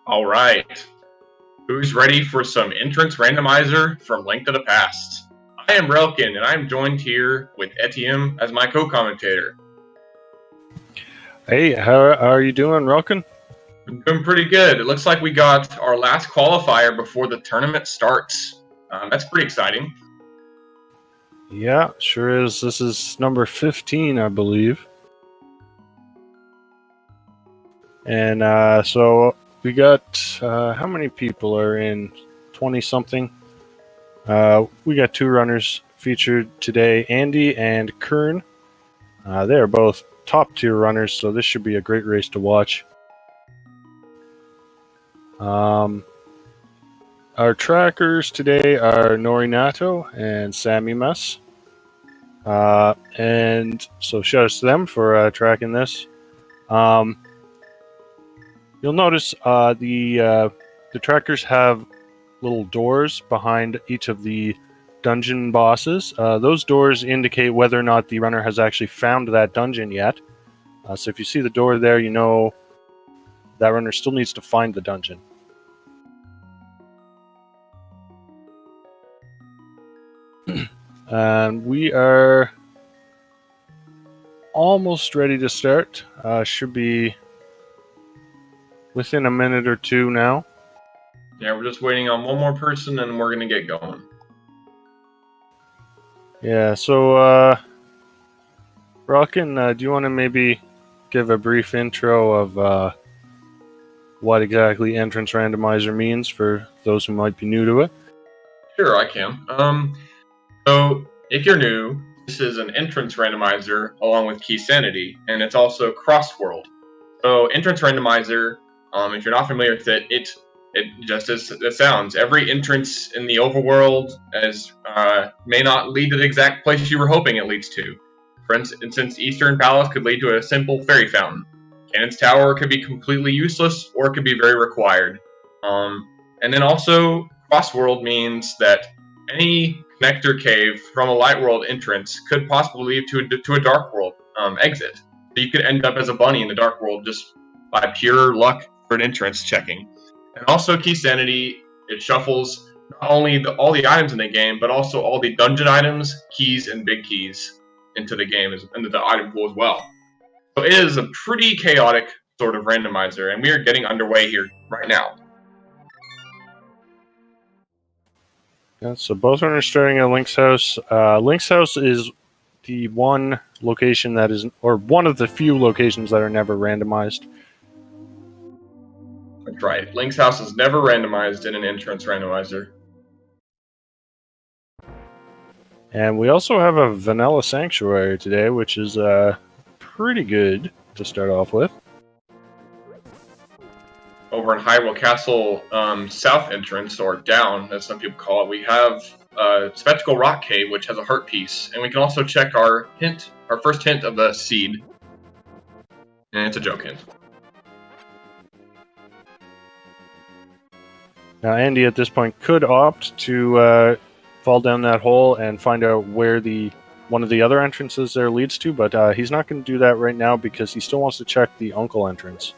All right. Who's ready for some entrance randomizer from Link to the Past? I am Relkin, and I'm joined here with Etienne as my co-commentator. Hey, how are you doing, Relkin? I'm doing pretty good. It looks like we got our last qualifier before the tournament starts. That's pretty exciting. Yeah, sure is. This is number 15, I believe. And so we got, how many people are in? 20-something. We got two runners featured today, Andy and Kern. They are both top-tier runners, so this should be a great race to watch. Our trackers today are Norinato and Sammy Mess. And so shout-outs to them for tracking this. You'll notice the trackers have little doors behind each of the dungeon bosses. Those doors indicate whether or not the runner has actually found that dungeon yet. So if you see the door there, you know that runner still needs to find the dungeon. And we are almost ready to start. Should be within a minute or two now. Yeah, we're just waiting on one more person, and we're going to get going. Yeah, so, Rockin, do you want to maybe give a brief intro of what exactly entrance randomizer means for those who might be new to it? Sure, I can. So if you're new, this is an entrance randomizer along with Keysanity, and it's also Crossworld. So entrance randomizer, if you're not familiar with it, it just as it sounds. Every entrance in the overworld may not lead to the exact place you were hoping it leads to. For instance, Eastern Palace could lead to a simple fairy fountain. Cannon's Tower could be completely useless, or it could be very required. And then also, Crossworld means that any connector cave from a light world entrance could possibly lead to a dark world exit. So you could end up as a bunny in the dark world just by pure luck for an entrance checking. And also Keysanity, it shuffles not only all the items in the game, but also all the dungeon items, keys, and big keys into the game, into the item pool as well. So it is a pretty chaotic sort of randomizer, and we are getting underway here right now. Yeah, so both runners starting at Link's house. Link's house is the one location that is, or one of the few locations that are never randomized. That's right. Link's house is never randomized in an entrance randomizer. And we also have a Vanilla Sanctuary today, which is pretty good to start off with. Over in Hyrule Castle south entrance, or down, as some people call it, we have Spectacle Rock Cave, which has a heart piece, and we can also check our first hint of the seed, and it's a joke hint. Now, Andy at this point could opt to fall down that hole and find out where one of the other entrances there leads to, but he's not going to do that right now because he still wants to check the Uncle entrance.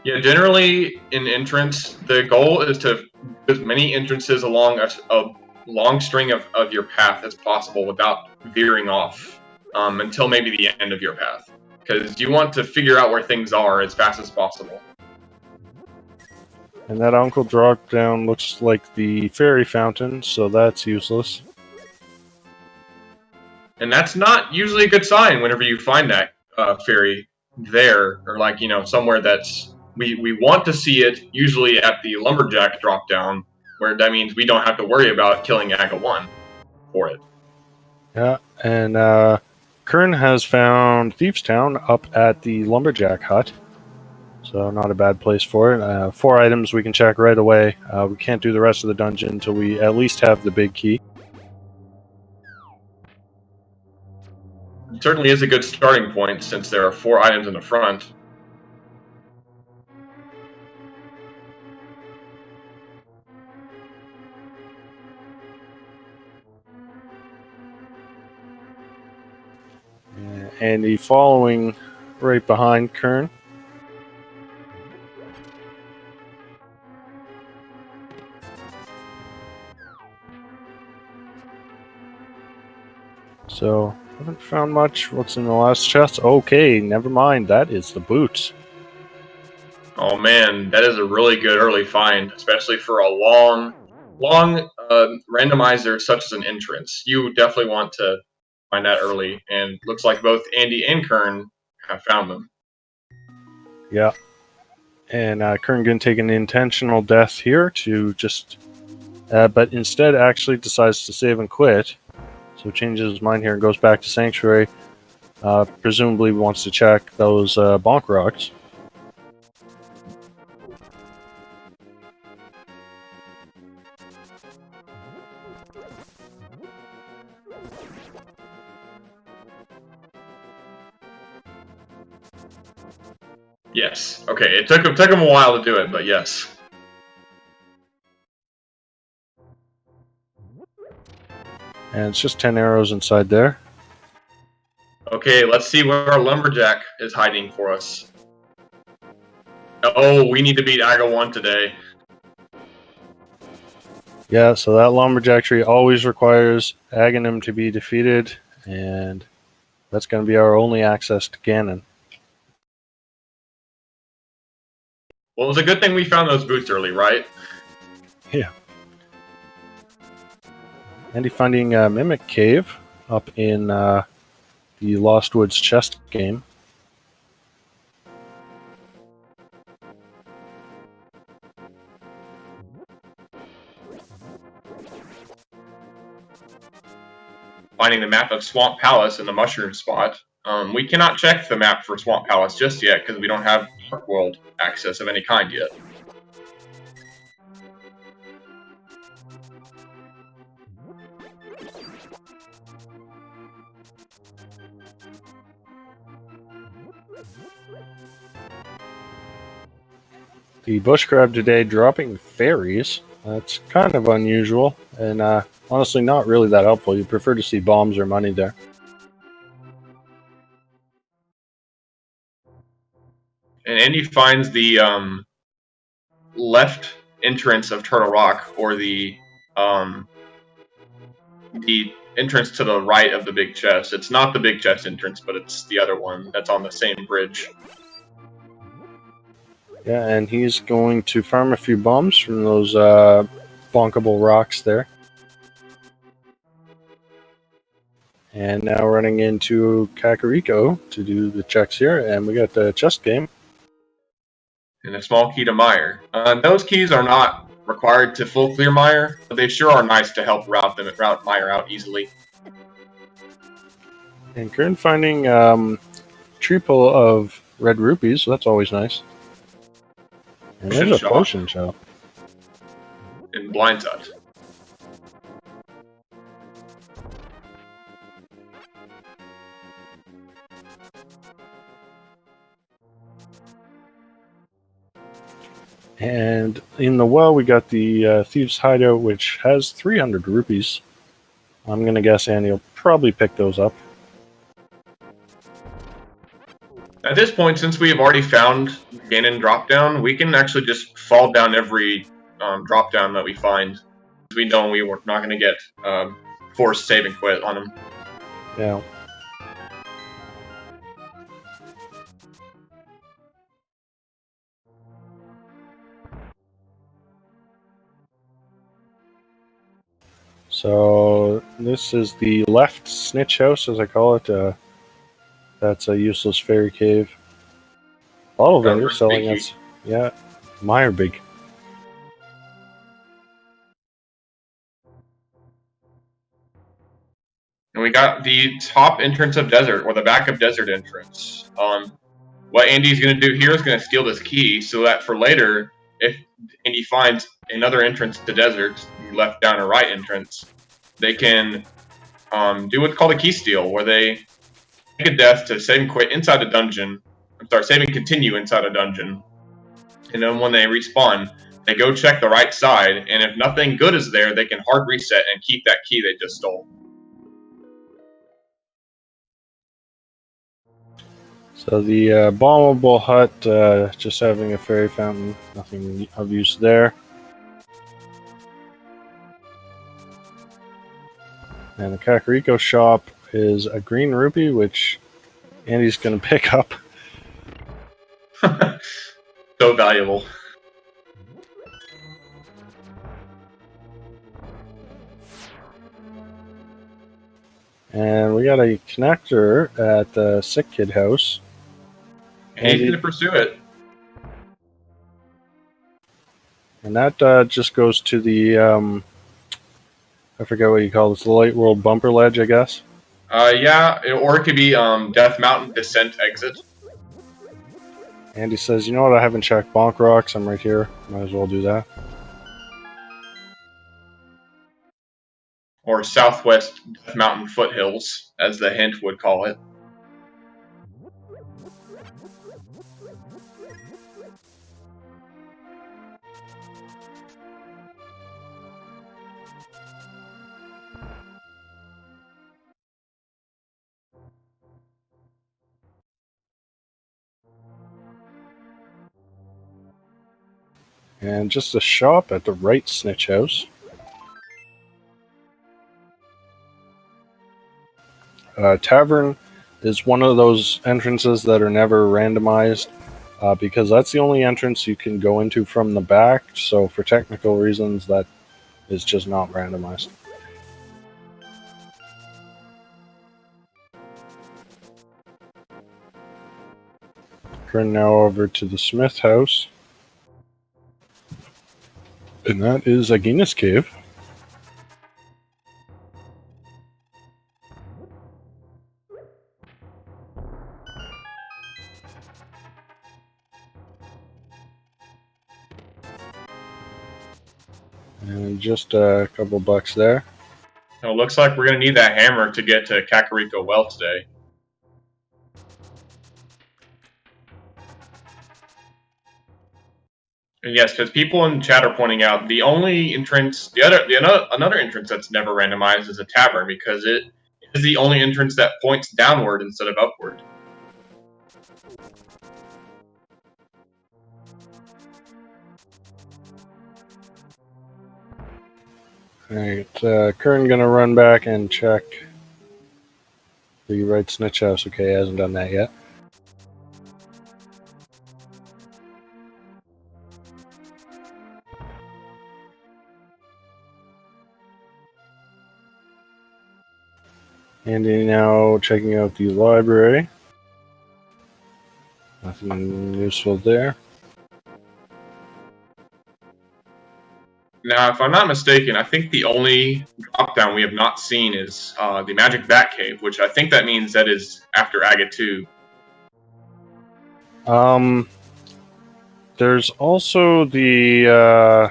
Yeah, generally in entrance, the goal is to as many entrances along a long string of your path as possible without veering off until maybe the end of your path. Because you want to figure out where things are as fast as possible. And that Uncle drop down looks like the fairy fountain, so that's useless. And that's not usually a good sign whenever you find that fairy there, or somewhere that's we want to see it, usually at the lumberjack drop down, where that means we don't have to worry about killing Aga 1 for it. Yeah, and Kern has found Thieves Town up at the lumberjack hut, so not a bad place for it. 4 items we can check right away. We can't do the rest of the dungeon until we at least have the big key. It certainly is a good starting point since there are 4 items in the front. Andy following right behind Kern. So, haven't found much. What's in the last chest? Okay, never mind. That is the boots. Oh man, that is a really good early find, especially for a long randomizer such as an entrance. You definitely want to find that early, and looks like both Andy and Kern have found them. Yeah. And Kern going to take an intentional death here to just... but instead actually decides to save and quit. So changes his mind here and goes back to Sanctuary. Presumably wants to check those bonk rocks. Yes. Okay. It took him a while to do it, but yes. And it's just 10 arrows inside there. Okay, let's see where our lumberjack is hiding for us. Oh, we need to beat Aga 1 today. Yeah, so that lumberjack tree always requires Aghanim to be defeated, and that's going to be our only access to Ganon. Well, it was a good thing we found those boots early, right? Yeah. Andy finding Mimic Cave up in the Lost Woods chest game. Finding the map of Swamp Palace and the mushroom spot. We cannot check the map for Swamp Palace just yet because we don't have Dark World access of any kind yet. The bush crab today dropping fairies. That's kind of unusual, and honestly not really that helpful. You prefer to see bombs or money there. And Andy finds the left entrance of Turtle Rock, or the entrance to the right of the big chest. It's not the big chest entrance, but it's the other one that's on the same bridge. Yeah, and he's going to farm a few bombs from those bonkable rocks there. And now running into Kakariko to do the checks here, and we got the chest game. And a small key to Mire. Those keys are not required to full clear Mire, but they sure are nice to help route Mire out easily. And Kern finding triple of red rupees, so that's always nice. And there's a potion shop. In Blind Hut. And in the well, we got the Thieves' Hideout, which has 300 rupees. I'm going to guess Andy will probably pick those up. At this point, since we have already found Ganon drop-down, we can actually just fall down every drop-down that we find. We know we were not going to get forced save and quit on him. Yeah. So this is the left snitch house, as I call it. That's a useless fairy cave. Bottle vendor selling us, yeah, Meyerbeek. And we got the top entrance of Desert, or the back of Desert entrance. What Andy's going to do here is going to steal this key so that for later, if Andy finds another entrance to Desert, left, down, or right entrance, they can do what's called a key steal, where they take a death to save and quit inside a dungeon. Save and continue inside a dungeon. And then when they respawn, they go check the right side, and if nothing good is there, they can hard reset and keep that key they just stole. So the bombable hut, just having a fairy fountain, nothing of use there. And the Kakariko shop is a green rupee, which Andy's going to pick up. So valuable. And we got a connector at the sick kid house. And he's going to pursue it. And that just goes to the, I forget what you call this, the Light World bumper ledge, I guess. Yeah, or it could be Death Mountain Descent exit. Andy says, you know what, I haven't checked Bonk Rocks, I'm right here. Might as well do that. Or Southwest Death Mountain Foothills, as the hint would call it. And just a shop at the right snitch house. Tavern is one of those entrances that are never randomized because that's the only entrance you can go into from the back. So for technical reasons, that is just not randomized. Turn now over to the Smith house. And that is a Guinness Cave. And just a couple bucks there. It looks like we're going to need that hammer to get to Kakariko Well today. And yes, because people in chat are pointing out the only entrance, another entrance that's never randomized is a tavern because it is the only entrance that points downward instead of upward. Alright, Kern gonna run back and check the right snitch house. Okay, he hasn't done that yet. Andy now checking out the library. Nothing useful there. Now, if I'm not mistaken, I think the only drop-down we have not seen is the Magic Bat Cave, which I think that means that is after Agate 2. There's also the,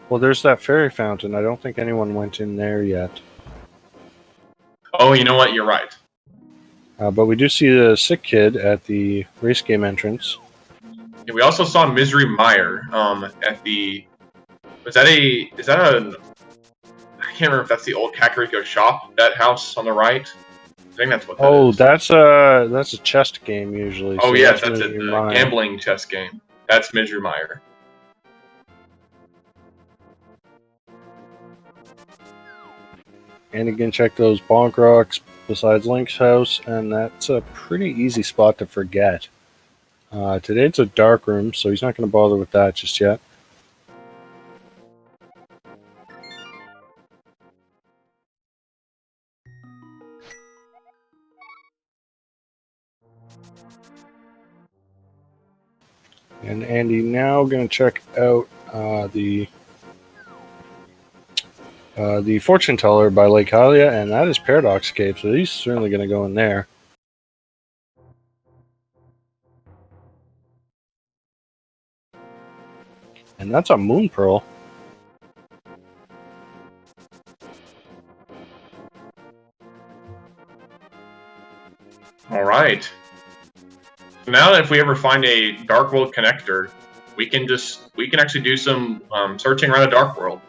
well, there's that fairy fountain. I don't think anyone went in there yet. Oh, you know what? You're right. But we do see the sick kid at the race game entrance. Yeah, we also saw Misery Mire at the... Is that a... I can't remember if that's the old Kakariko shop, that house on the right. I think that's what that is. That's a chest game usually. Oh, so yes, that's a Mire. gambling chess game. That's Misery Mire. And again, check those bonk rocks besides Link's house, and that's a pretty easy spot to forget. Today it's a dark room, so he's not going to bother with that just yet. And Andy now going to check out the Fortune Teller by Lake Hylia, and that is Paradox Cave, so he's certainly going to go in there. And that's a Moon Pearl. Alright. So now that if we ever find a Dark World connector, we can actually do some searching around a Dark World.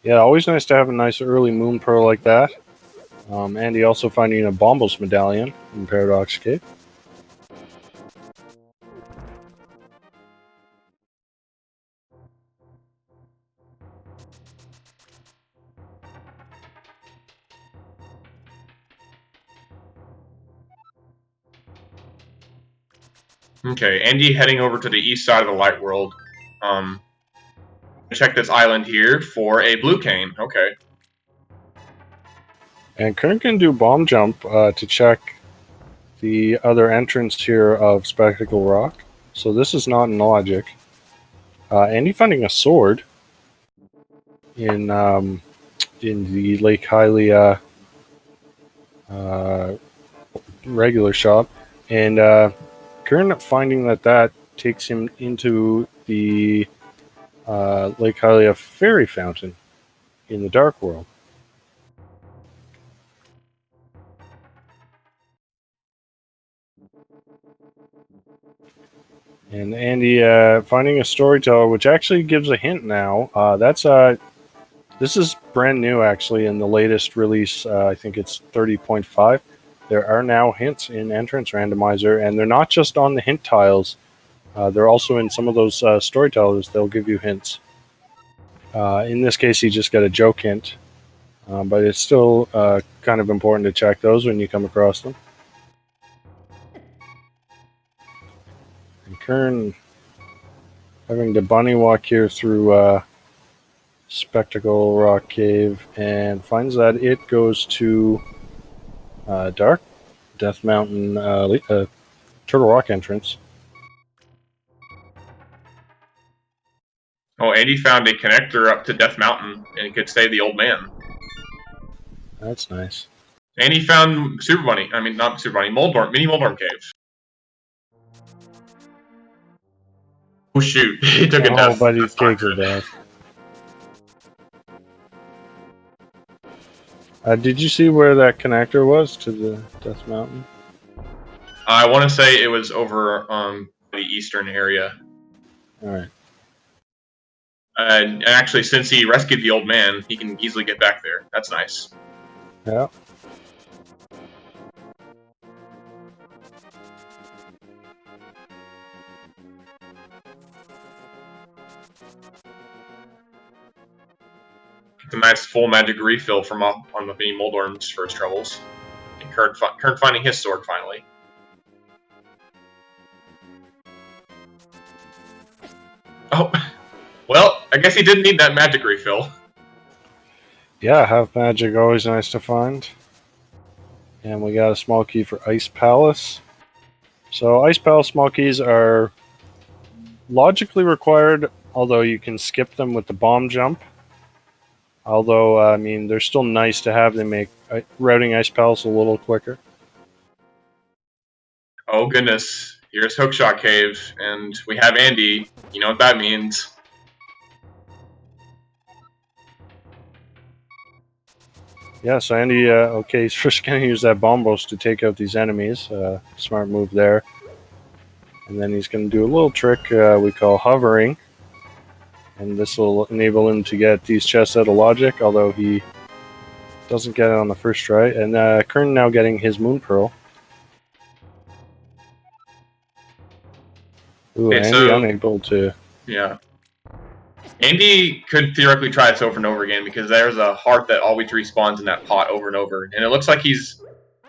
Yeah, always nice to have a nice early Moon Pearl like that. Andy also finding a Bombos medallion in Paradox Cave. Okay, Andy heading over to the east side of the light world. Check this island here for a blue cane. Okay. And Kern can do bomb jump to check the other entrance here of Spectacle Rock. So this is not in logic. Andy finding a sword in the Lake Hylia regular shop, and Kern finding that takes him into the Lake Hylia fairy fountain in the Dark World. And Andy finding a storyteller, which actually gives a hint now. This is brand new, actually, in the latest release. I think it's 30.5. There are now hints in Entrance Randomizer, and they're not just on the hint tiles. They're also in some of those storytellers. They'll give you hints. In this case, you just got a joke hint, but it's still kind of important to check those when you come across them. And Kern having to bunny walk here through Spectacle Rock Cave and finds that it goes to Dark Death Mountain Turtle Rock entrance. Oh, Andy found a connector up to Death Mountain, and he could save the old man. That's nice. And he found Super Bunny. I mean, not Super Bunny, Moldorm, Mini Moldorm Cave. Oh shoot, he took a death. But he That's not takes a good. death. Did you see where that connector was to the Death Mountain? I want to say it was over the eastern area. All right. And actually, since he rescued the old man, he can easily get back there. That's nice. Yeah. It's a nice full magic refill from on the Mini Moldorms for his troubles. And Kern finding his sword finally. Oh, well, I guess he didn't need that magic refill. Yeah, half magic, always nice to find. And we got a small key for Ice Palace. So Ice Palace small keys are logically required, although you can skip them with the bomb jump. Although, I mean, they're still nice to have. They make routing Ice Palace a little quicker. Oh goodness, here's Hookshot Cave, and we have Andy. You know what that means. Yeah, so Andy, okay, he's first going to use that bomb burst to take out these enemies. Smart move there. And then he's going to do a little trick we call hovering. And this will enable him to get these chests out of logic, although he doesn't get it on the first try. And Kern now getting his Moon Pearl. Ooh, Okay, Andy so unable to... yeah. Andy could theoretically try this over and over again because there's a heart that always respawns in that pot over and over, and it looks like he's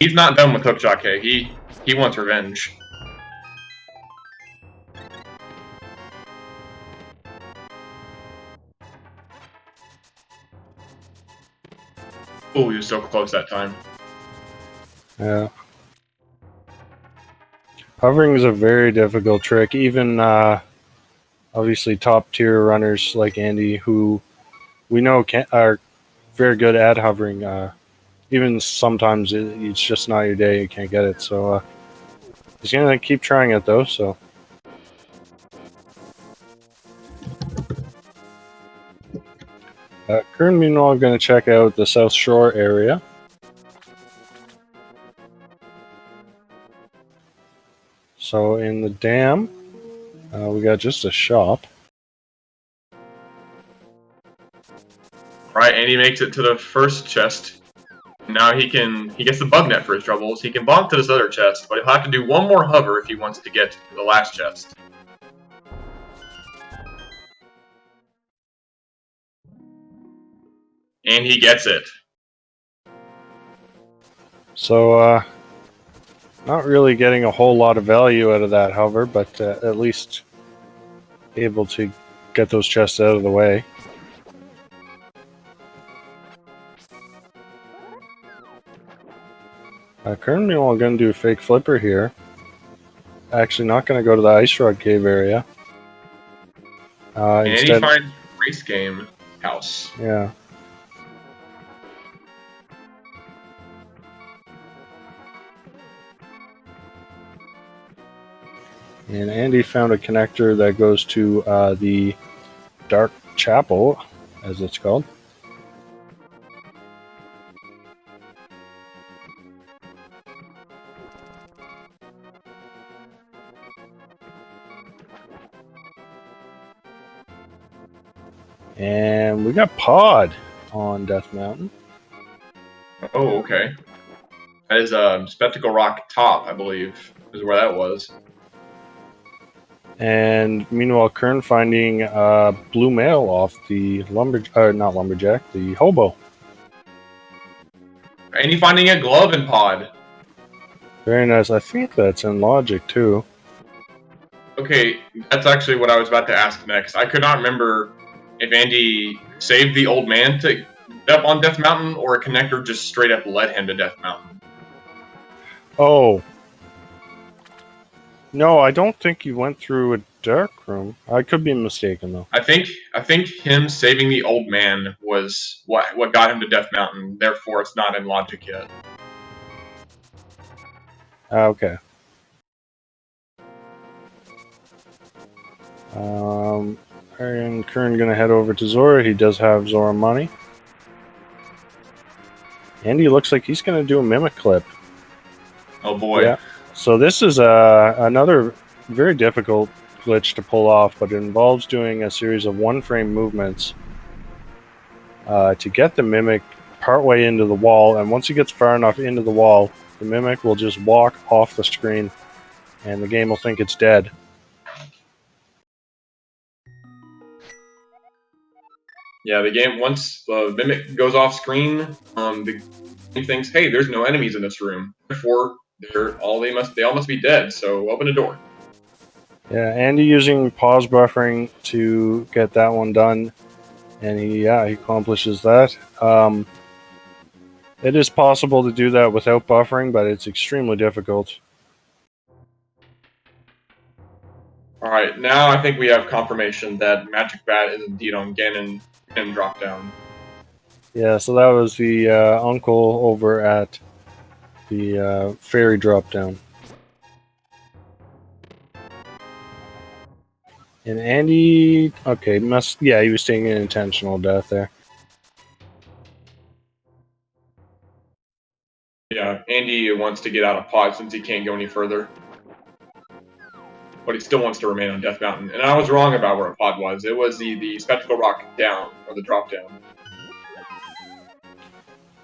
not done with Hookshot Cave. He wants revenge. Oh, he was so close that time. Yeah. Hovering is a very difficult trick. Even obviously top tier runners like Andy, who we know are very good at hovering. Even sometimes it's just not your day; you can't get it. So he's gonna keep trying it though. So Kern, meanwhile, going to check out the South Shore area. So in the dam, we got just a shop. Right, and he makes it to the first chest. Now he gets the bug net for his troubles. He can bonk to this other chest, but he'll have to do one more hover if he wants to get to the last chest. And he gets it. So Not really getting a whole lot of value out of that, however, but at least able to get those chests out of the way. Currently, I'm going to do a fake flipper here. Actually, not going to go to the Ice Rod Cave area. And Instead, he finds race game house. yeah. And Andy found a connector that goes to the Dark Chapel, as it's called. And we got Pod on Death Mountain. Oh, okay. That is Spectacle Rock Top, I believe, is where that was. And meanwhile, Kern finding blue mail off the not lumberjack, the hobo. And he finding a glove in Pod. Very nice. I think that's in Logic too. Okay, that's actually what I was about to ask next. I could not remember if Andy saved the old man to up on Death Mountain, or a connector just straight up led him to Death Mountain. Oh. No, I don't think he went through a dark room. I could be mistaken though. I think him saving the old man was what got him to Death Mountain. Therefore, it's not in Logic yet. Okay. And Kern gonna head over to Zora. He does have Zora money. Andy looks like he's gonna do a mimic clip. Oh boy. Yeah. So this is another very difficult glitch to pull off, but it involves doing a series of one-frame movements to get the mimic partway into the wall, and once he gets far enough into the wall, the mimic will just walk off the screen, and the game will think it's dead. Yeah, the game, once the mimic goes off screen, the game thinks, hey, there's no enemies in this room. Therefore, they all must be dead, so open a door. Yeah, Andy using pause buffering to get that one done, and he accomplishes that. It is possible to do that without buffering, but it's extremely difficult. Alright, now I think we have confirmation that Magic Bat is indeed on Ganon drop down. Yeah, so that was the uncle over at the fairy drop down. And Andy, okay, he was taking an intentional death there. Yeah, Andy wants to get out of Pod since he can't go any further. But he still wants to remain on Death Mountain. And I was wrong about where Pod was. It was the Spectacle Rock down, or the drop down.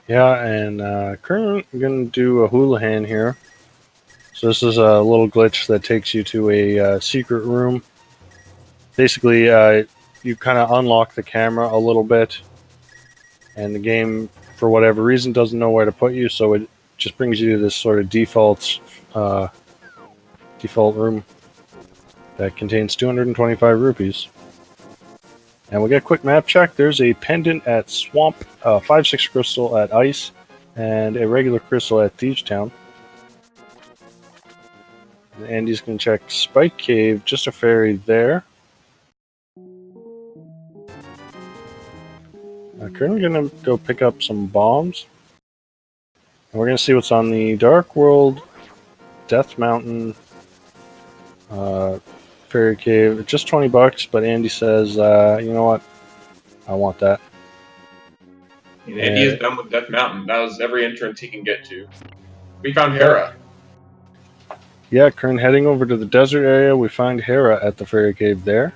Yeah, and currently I'm going to do a houlihan here. So this is a little glitch that takes you to a secret room. Basically, you kind of unlock the camera a little bit, and the game, for whatever reason, doesn't know where to put you, so it just brings you to this sort of default room that contains 225 rupees. And we get a quick map check. There's a pendant at Swamp, 5-6 crystal at Ice, and a regular crystal at Thieves Town. And Andy's going to check Spike Cave, just a fairy there. Currently going to go pick up some bombs. And we're going to see what's on the Dark World, Death Mountain, Fairy Cave. Just $20, but Andy says, you know what? I want that. And Andy is done with Death Mountain. That was every entrance he can get to. We found Hera. Yeah, Kern heading over to the desert area. We find Hera at the Fairy Cave there.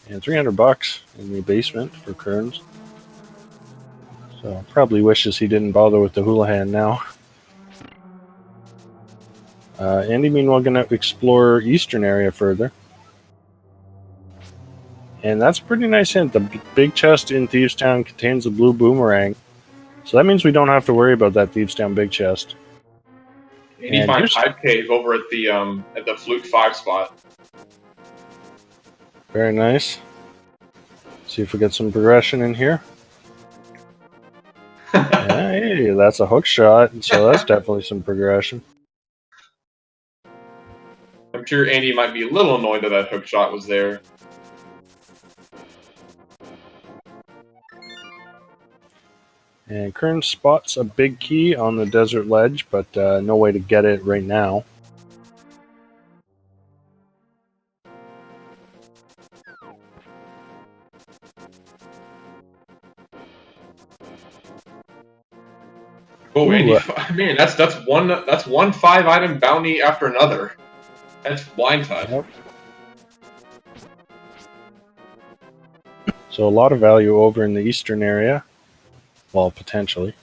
And $300 in the basement for Kearns. So probably wishes he didn't bother with the houlihan now. Andy, meanwhile, going to explore eastern area further. And that's a pretty nice hint. The big chest in Thieves Town contains a blue boomerang. So that means we don't have to worry about that Thieves Town big chest. And you find Hive Cave over at the Fluke 5 spot. Very nice. See if we get some progression in here. Hey, that's a hook shot, so that's definitely some progression. I'm sure Andy might be a little annoyed that that hook shot was there. And Kern spots a big key on the desert ledge, but no way to get it right now. Oh, Andy! Man, that's one 5-item bounty after another. That's blind touch. Yep. So a lot of value over in the eastern area. Well, potentially.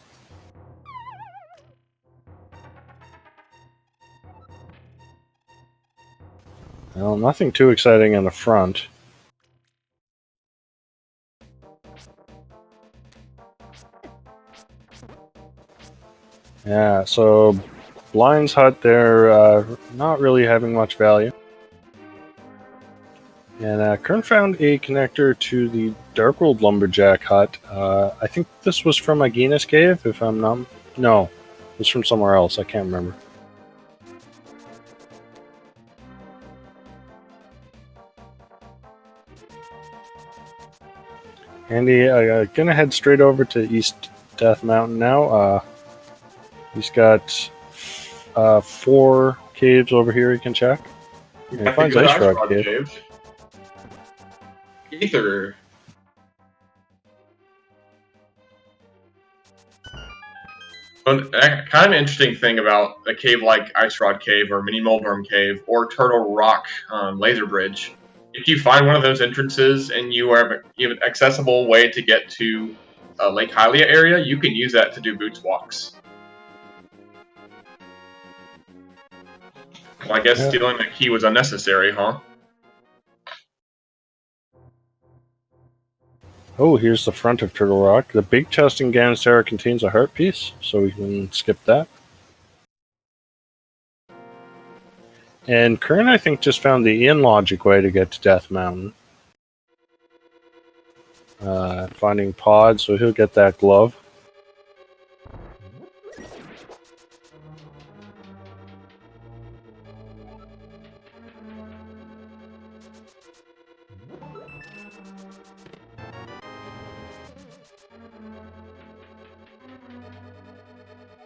Well, nothing too exciting in the front. Yeah, so Blind's Hut, they're not really having much value. And Kern found a connector to the Darkworld Lumberjack Hut. I think this was from Agina's Cave, if I'm not... No, it was from somewhere else. I can't remember. Andy, gonna head straight over to East Death Mountain now. He's got 4 caves over here he can check. And he finds Ice Frog Cave. Ether. Kind of interesting thing about a cave like Ice Rod Cave or Mini Moldworm Cave or Turtle Rock Laser Bridge, if you find one of those entrances and you have an accessible way to get to Lake Hylia area, you can use that to do boots walks. Well, I guess stealing the key was unnecessary, huh? Oh, here's the front of Turtle Rock. The big chest in Ganastera contains a heart piece, so we can skip that. And Kern, I think, just found the in-logic way to get to Death Mountain. Finding Pod, so he'll get that glove.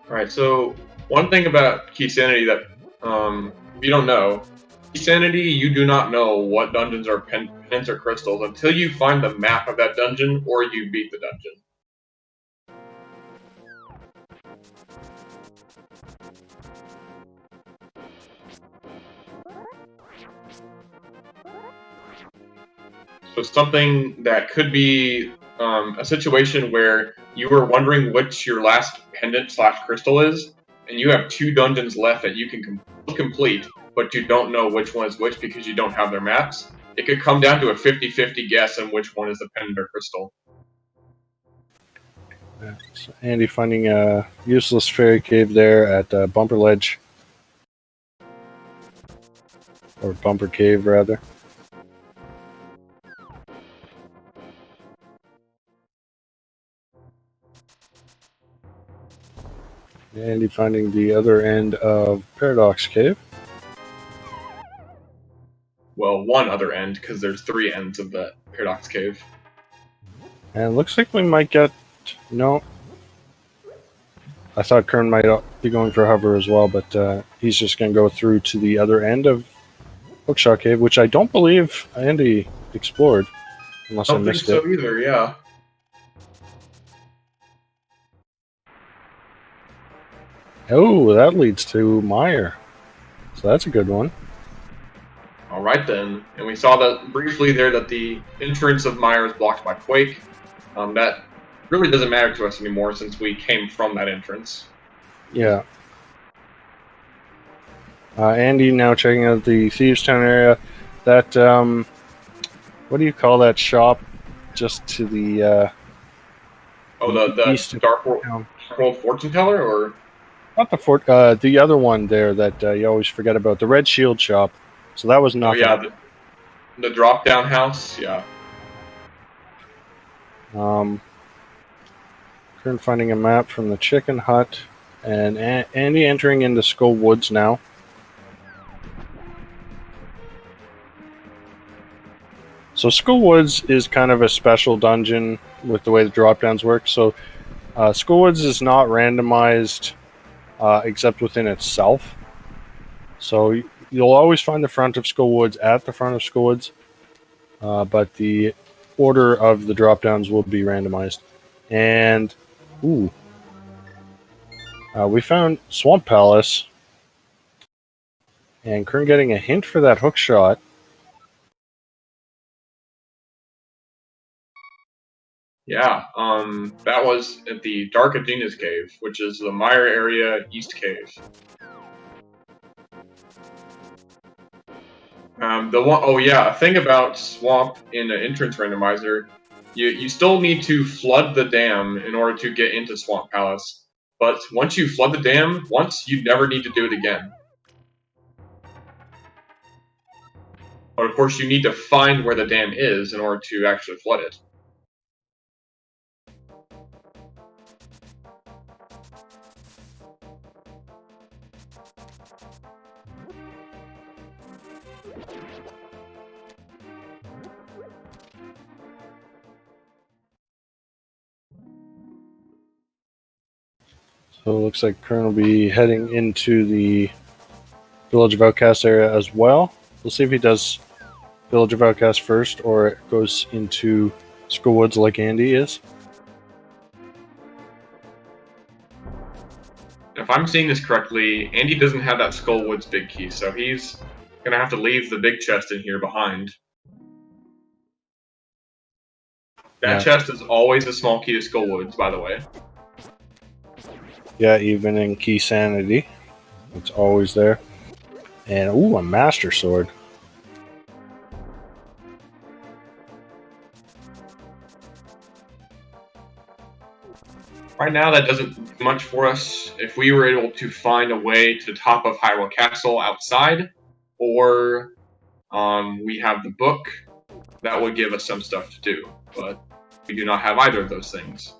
Alright, so one thing about Keysanity that if you don't know, Keysanity, you do not know what dungeons are pendants or crystals until you find the map of that dungeon or you beat the dungeon. So something that could be a situation where you were wondering which your last pendant/crystal is, and you have 2 dungeons left that you can complete, but you don't know which one is which because you don't have their maps. It could come down to a 50-50 guess on which one is the pendant or crystal. Yeah, so Andy finding a useless fairy cave there at Bumper Ledge. Or Bumper Cave, rather. Andy finding the other end of Paradox Cave. Well, one other end, because there's 3 ends of the Paradox Cave. And it looks like we might get... No. I thought Kern might be going for Hover as well, but he's just going to go through to the other end of Hookshot Cave, which I don't believe Andy explored. Unless I missed it. I don't think so either, yeah. Oh, that leads to Meyer. So that's a good one. Alright then. And we saw that briefly there that the entrance of Meyer is blocked by Quake. That really doesn't matter to us anymore since we came from that entrance. Yeah. Andy now checking out the Thieves Town area. That, what do you call that shop just to the Oh, east the of Dark town. World Fortune Teller, or Not the fort. The other one there that you always forget about, the Red Shield shop. So that was oh nothing. yeah, the drop down house. Yeah. Current finding a map from the Chicken Hut, and Andy entering into Skull Woods now. So Skull Woods is kind of a special dungeon with the way the drop downs work. So Skull Woods is not randomized except within itself. So you'll always find the front of Skull Woods at the front of Skull Woods, but the order of the drop downs will be randomized. And we found Swamp Palace, and Kern getting a hint for that hook shot. Yeah, that was at the Dark Adena's Cave, which is the Mire area East Cave. The one, oh yeah, a thing about Swamp in an entrance randomizer, you still need to flood the dam in order to get into Swamp Palace. But once you flood the dam, you never need to do it again. But of course, you need to find where the dam is in order to actually flood it. So it looks like Kern will be heading into the Village of Outcasts area as well. We'll see if he does Village of Outcasts first, or it goes into Skull Woods like Andy is. If I'm seeing this correctly, Andy doesn't have that Skull Woods big key, so he's gonna have to leave the big chest in here behind. That chest is always a small key to Skull Woods, by the way. Yeah, even in Keysanity, it's always there. And a Master Sword. Right now, that doesn't do much for us. If we were able to find a way to the top of Hyrule Castle outside, or we have the book, that would give us some stuff to do. But we do not have either of those things.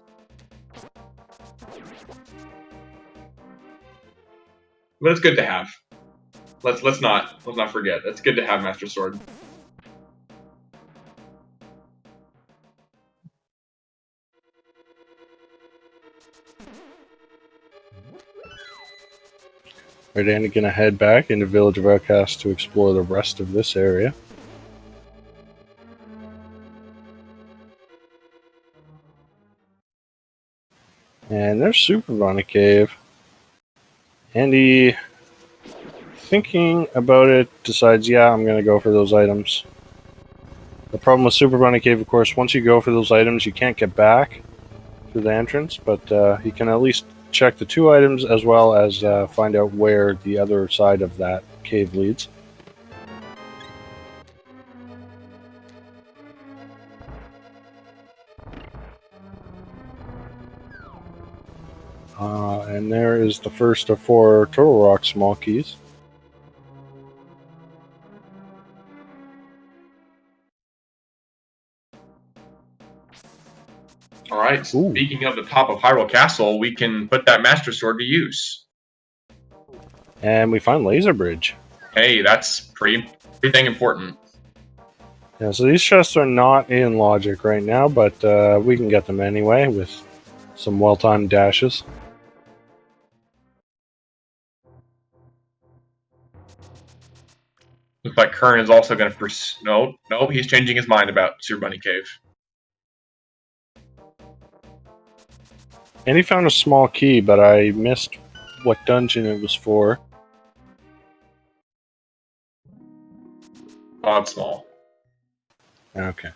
But it's good to have. Let's not forget. It's good to have Master Sword. Right, Andy gonna head back into Village of Outcasts to explore the rest of this area. And there's Super Bunny Cave. Andy, thinking about it, decides, yeah, I'm gonna go for those items. The problem with Super Bunny Cave, of course, once you go for those items, you can't get back through the entrance, but you can at least check the 2 items as well as find out where the other side of that cave leads. And there is the first of 4 Turtle Rock small keys. Alright, speaking of the top of Hyrule Castle, we can put that Master Sword to use. And we find Laser Bridge. Hey, that's pretty dang important. Yeah, so these chests are not in Logic right now, but we can get them anyway with some well-timed dashes. Looks like Kern is also going to pursue... No, he's changing his mind about Super Bunny Cave. And he found a small key, but I missed what dungeon it was for. Oh, it's small. Okay.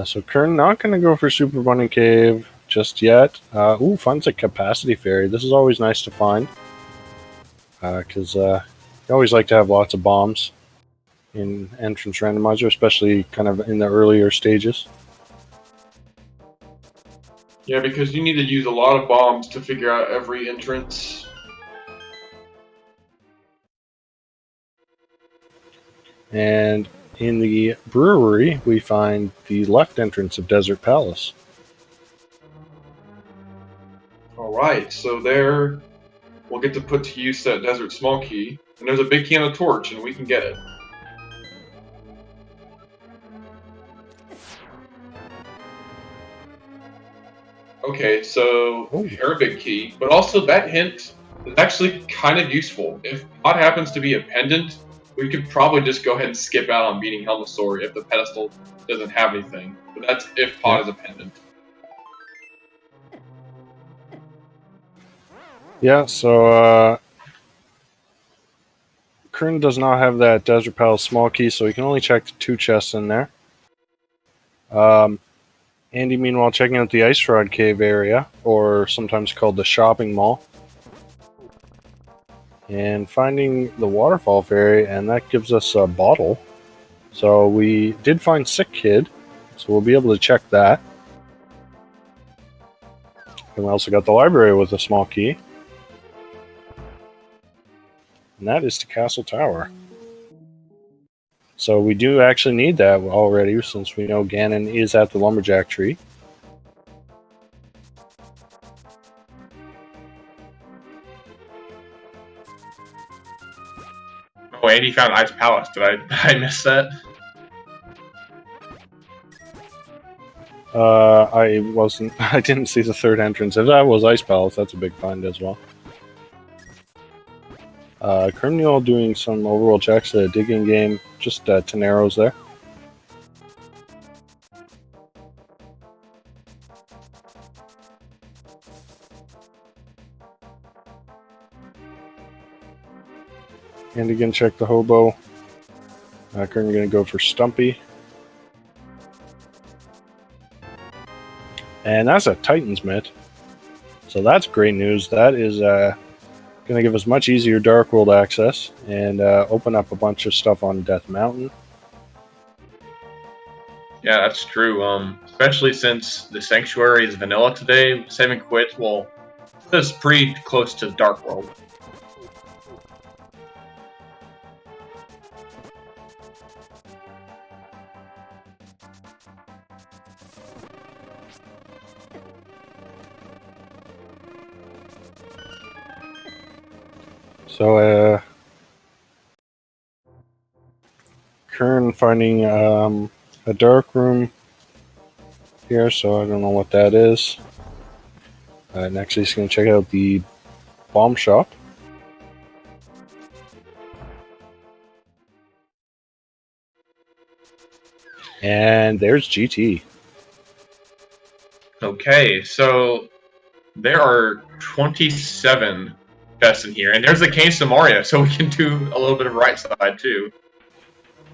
So Kern not going to go for Super Bunny Cave just yet. Finds a Capacity Fairy. This is always nice to find. Because you always like to have lots of bombs in entrance randomizer, especially kind of in the earlier stages. Yeah, because you need to use a lot of bombs to figure out every entrance. And in the brewery, we find the left entrance of Desert Palace. Alright, so there we'll get to put to use that desert small key. And there's a big can of torch, and we can get it. Okay, so Arabic key, but also that hint is actually kind of useful. If Pod happens to be a pendant, we could probably just go ahead and skip out on beating Helmasaur if the pedestal doesn't have anything. But that's if Pod is a pendant. Yeah, so Kern does not have that Desert Palace small key, so he can only check the 2 chests in there. Andy, meanwhile, checking out the Ice Rod Cave area, or sometimes called the Shopping Mall, and finding the Waterfall Fairy, and that gives us a bottle. So we did find Sick Kid, so we'll be able to check that. And we also got the library with a small key. And that is to Castle Tower. So we do actually need that already, since we know Ganon is at the Lumberjack Tree. Oh, Andy found Ice Palace. Did I miss that? I didn't see the 3rd entrance. If that was Ice Palace, that's a big find as well. Criminal doing some overworld checks at a digging game, just Teneros there. And again, check the hobo. Currently going to go for Stumpy. And that's a Titan's Mitt. So that's great news. That is going to give us much easier Dark World access and open up a bunch of stuff on Death Mountain. Yeah, that's true. Especially since the Sanctuary is vanilla today, Save and Quit will put us pretty close to Dark World. So, Kern finding a dark room here, so I don't know what that is. Next, he's going to check out the bomb shop. And there's GT. Okay, so there are 27 chests in here, and there's a case of Mario, so we can do a little bit of right side too.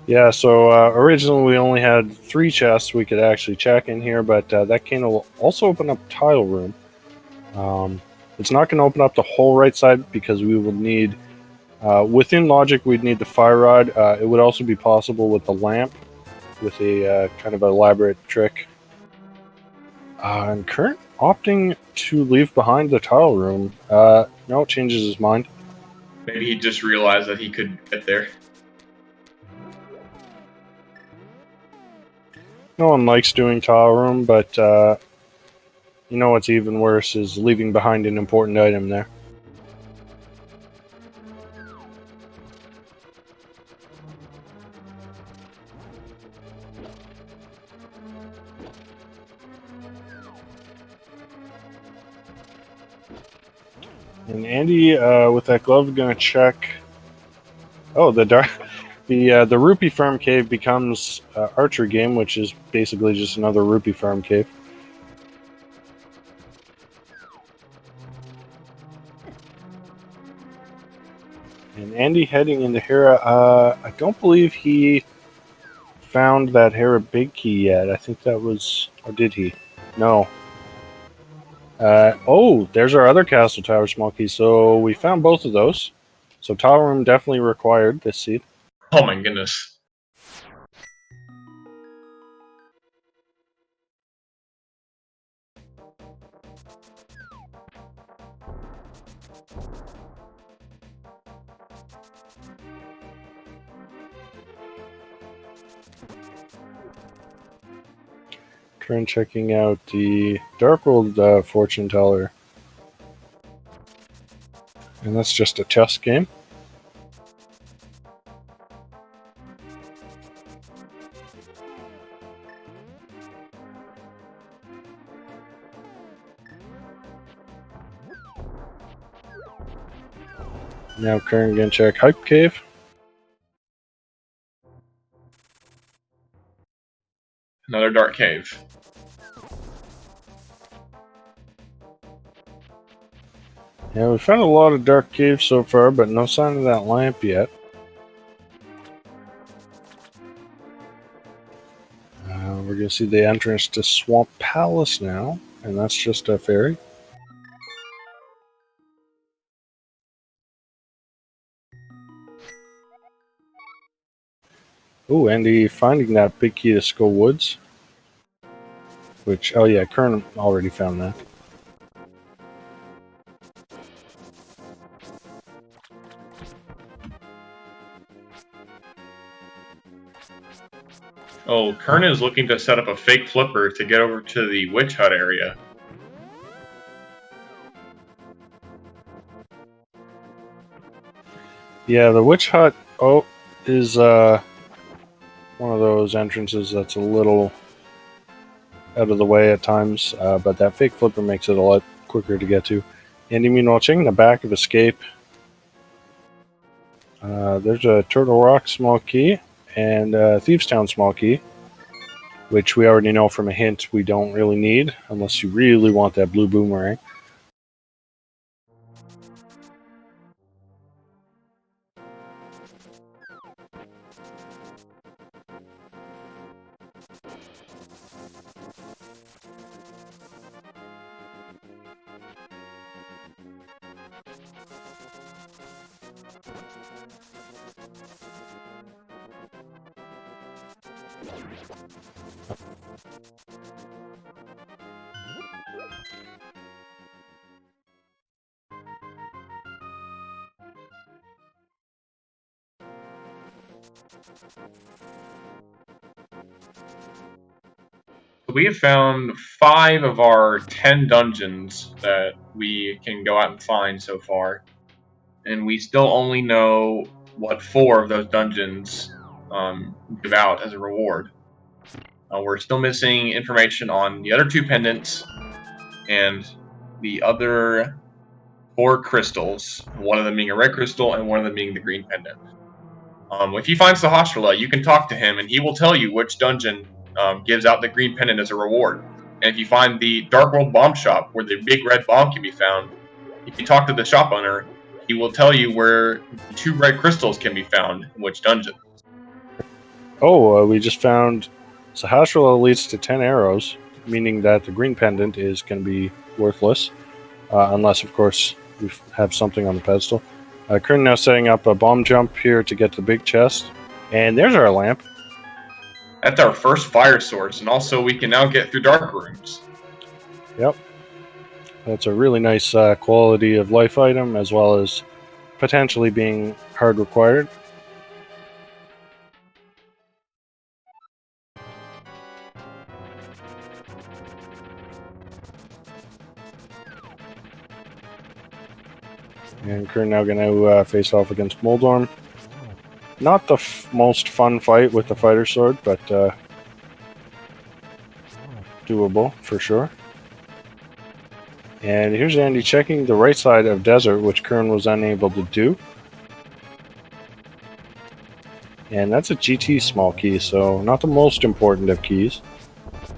Yeah, so originally we only had 3 chests we could actually check in here, but that cane will also open up Tile Room. It's not going to open up the whole right side because we will need, within logic, we'd need the fire rod. It would also be possible with the lamp, with a kind of elaborate trick. And Kurt opting to leave behind the Tile Room. No, changes his mind. Maybe he just realized that he could get there. No one likes doing Tile Room, but you know what's even worse is leaving behind an important item there. And Andy, with that glove, going to check. Oh, the Rupee Farm Cave becomes Archer Game, which is basically just another Rupee Farm Cave. And Andy heading into Hera. I don't believe he found that Hera Big Key yet. I think that was, or did he? No. Oh, there's our other Castle Tower small key. So we found both of those. So Tower Room definitely required this seed. Oh my goodness. Kern checking out the Darkworld fortune teller. And that's just a chess game. Now Kern gonna check Hype Cave. Another dark cave. Yeah, we found a lot of dark caves so far, but no sign of that lamp yet. We're gonna see the entrance to Swamp Palace now, and that's just a ferry. Oh, Andy finding that big key to Skull Woods. Which, oh yeah, Kern already found that. Oh, Kern is looking to set up a fake flipper to get over to the witch hut area. Yeah, the witch hut, is one of those entrances that's a little out of the way at times, but that fake flipper makes it a lot quicker to get to. And meanwhile, checking the back of Escape, there's a Turtle Rock small key and a Thieves Town small key, which we already know from a hint we don't really need unless you really want that blue boomerang. We have found 5 of our 10 dungeons that we can go out and find so far. And we still only know what 4 of those dungeons give out as a reward. We're still missing information on the other 2 pendants and the other 4 crystals, one of them being a red crystal and one of them being the green pendant. If he finds Sahasrahla, you can talk to him and he will tell you which dungeon gives out the green pendant as a reward. And if you find the Dark World bomb shop where the big red bomb can be found, if you talk to the shop owner, he will tell you where the 2 red crystals can be found in which dungeon. Oh, we just found Sahasrahla leads to 10 arrows, meaning that the green pendant is going to be worthless, unless, of course, we have something on the pedestal. Kern now setting up a bomb jump here to get the big chest. And there's our lamp. That's our first fire source, and also we can now get through dark rooms. Yep. That's a really nice quality of life item, as well as potentially being hard required. And Kern now going to face off against Moldorm. Not the most fun fight with the fighter sword, but doable for sure. And here's Andy checking the right side of Desert, which Kern was unable to do. And that's a GT small key, so not the most important of keys.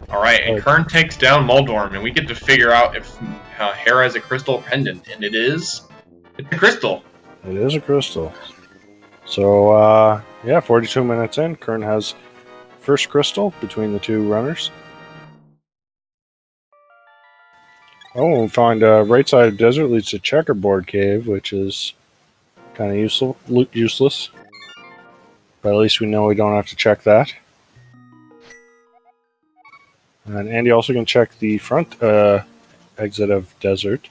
Alright, and Kern takes down Moldorm, and we get to figure out if Hera has a crystal pendant, and it's a crystal. It is a crystal. So, yeah, 42 minutes in, Kern has first crystal between the 2 runners. Oh, we find right side of Desert leads to Checkerboard Cave, which is kind of useless. But at least we know we don't have to check that. And Andy also can check the front exit of Desert.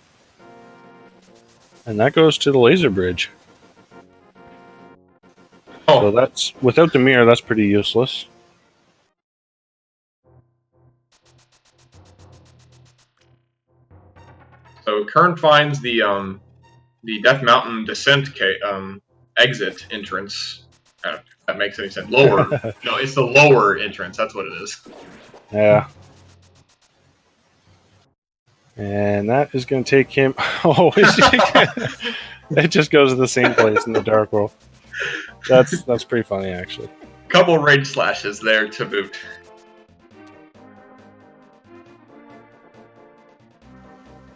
And that goes to the laser bridge. Oh. So that's, without the mirror, that's pretty useless. So Kern finds the Death Mountain descent exit entrance. I don't know if that makes any sense. Lower. No, it's the lower entrance. That's what it is. Yeah. And that is going to take him. Oh, it just goes to the same place in the Dark World. That's pretty funny, actually. Couple rage slashes there to boot.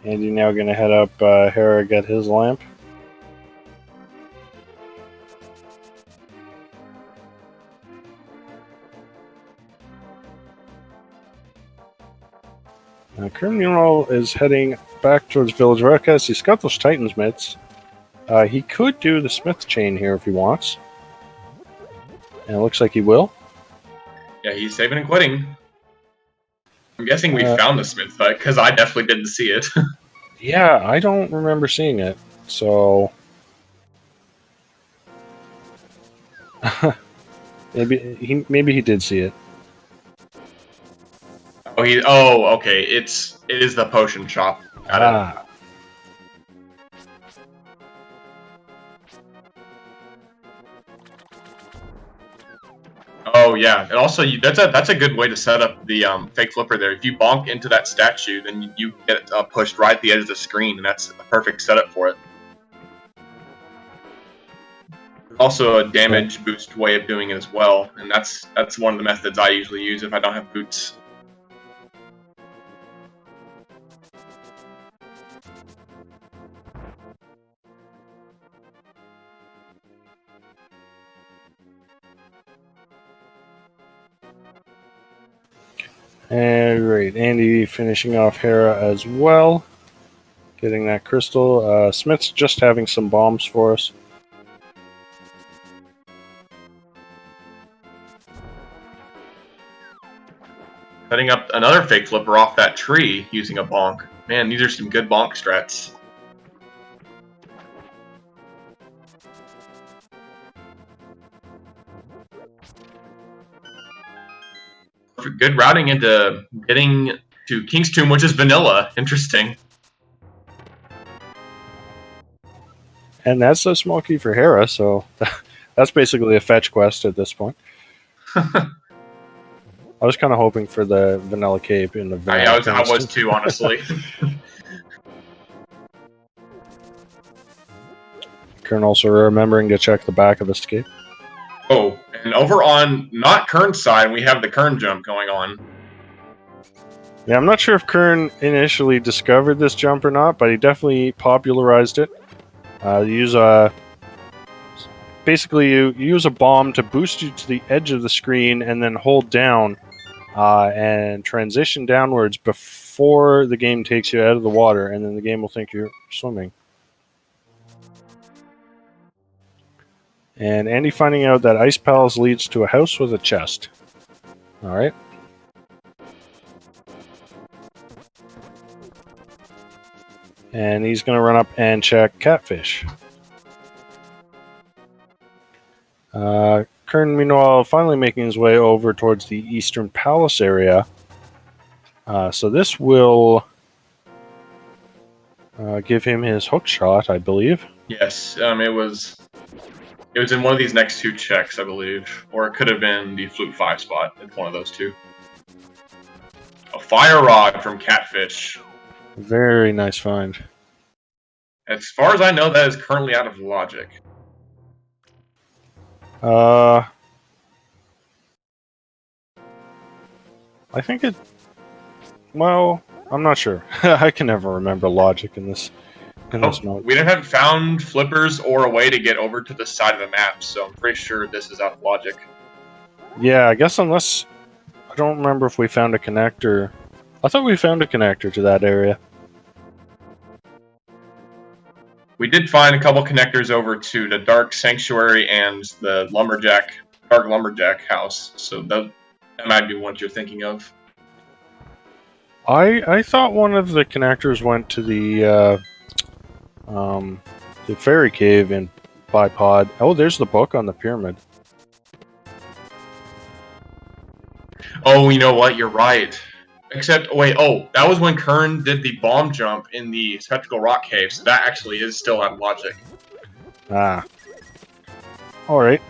And you're now going to head up Hera, get his lamp. Criminal is heading back towards Village Ruckus. He's got those Titan's mitts. He could do the Smith chain here if he wants. And it looks like he will. Yeah, he's saving and quitting. I'm guessing we found the Smith hut, because I definitely didn't see it. Yeah, I don't remember seeing it. So... maybe he did see it. Okay. It is the potion shop. Got it. Oh yeah, and also that's a good way to set up the fake flipper there. If you bonk into that statue, then you get pushed right at the edge of the screen, and that's a perfect setup for it. Also a damage boost way of doing it as well, and that's one of the methods I usually use if I don't have boots. Alright, Andy finishing off Hera as well. Getting that crystal. Smith's just having some bombs for us. Setting up another fake flipper off that tree using a bonk. Man, these are some good bonk strats. Good routing into getting to King's Tomb, which is vanilla. Interesting. And that's a small key for Hera, so that's basically a fetch quest at this point. I was kind of hoping for the vanilla cape in the vanilla. I was too, honestly. Kern also remembering to check the back of the cape. Oh, and over on not Kern's side, we have the Kern jump going on. Yeah, I'm not sure if Kern initially discovered this jump or not, but he definitely popularized it. Basically, you use a bomb to boost you to the edge of the screen and then hold down and transition downwards before the game takes you out of the water, and then the game will think you're swimming. And Andy finding out that Ice Palace leads to a house with a chest. Alright. And he's going to run up and check Catfish. Kern, meanwhile, finally making his way over towards the Eastern Palace area. So this will give him his hook shot, I believe. Yes, it was in one of these next two checks, I believe. Or it could have been the Flute 5 spot. It's one of those two. A fire rod from Catfish. Very nice find. As far as I know, that is currently out of logic. I think it... Well, I'm not sure. I can never remember logic in this mode. We haven't found flippers or a way to get over to the side of the map, so I'm pretty sure this is out of logic. Yeah, I guess unless... I don't remember if we found a connector. I thought we found a connector to that area. We did find a couple connectors over to the Dark Sanctuary and the Dark Lumberjack house, so that might be what you're thinking of. I thought one of the connectors went to the fairy cave in Bipod. Oh, there's the book on the pyramid. Oh, you know what? You're right. Except, wait, that was when Kern did the bomb jump in the Spectacle Rock Cave, so that actually is still out of logic. Ah. Alright.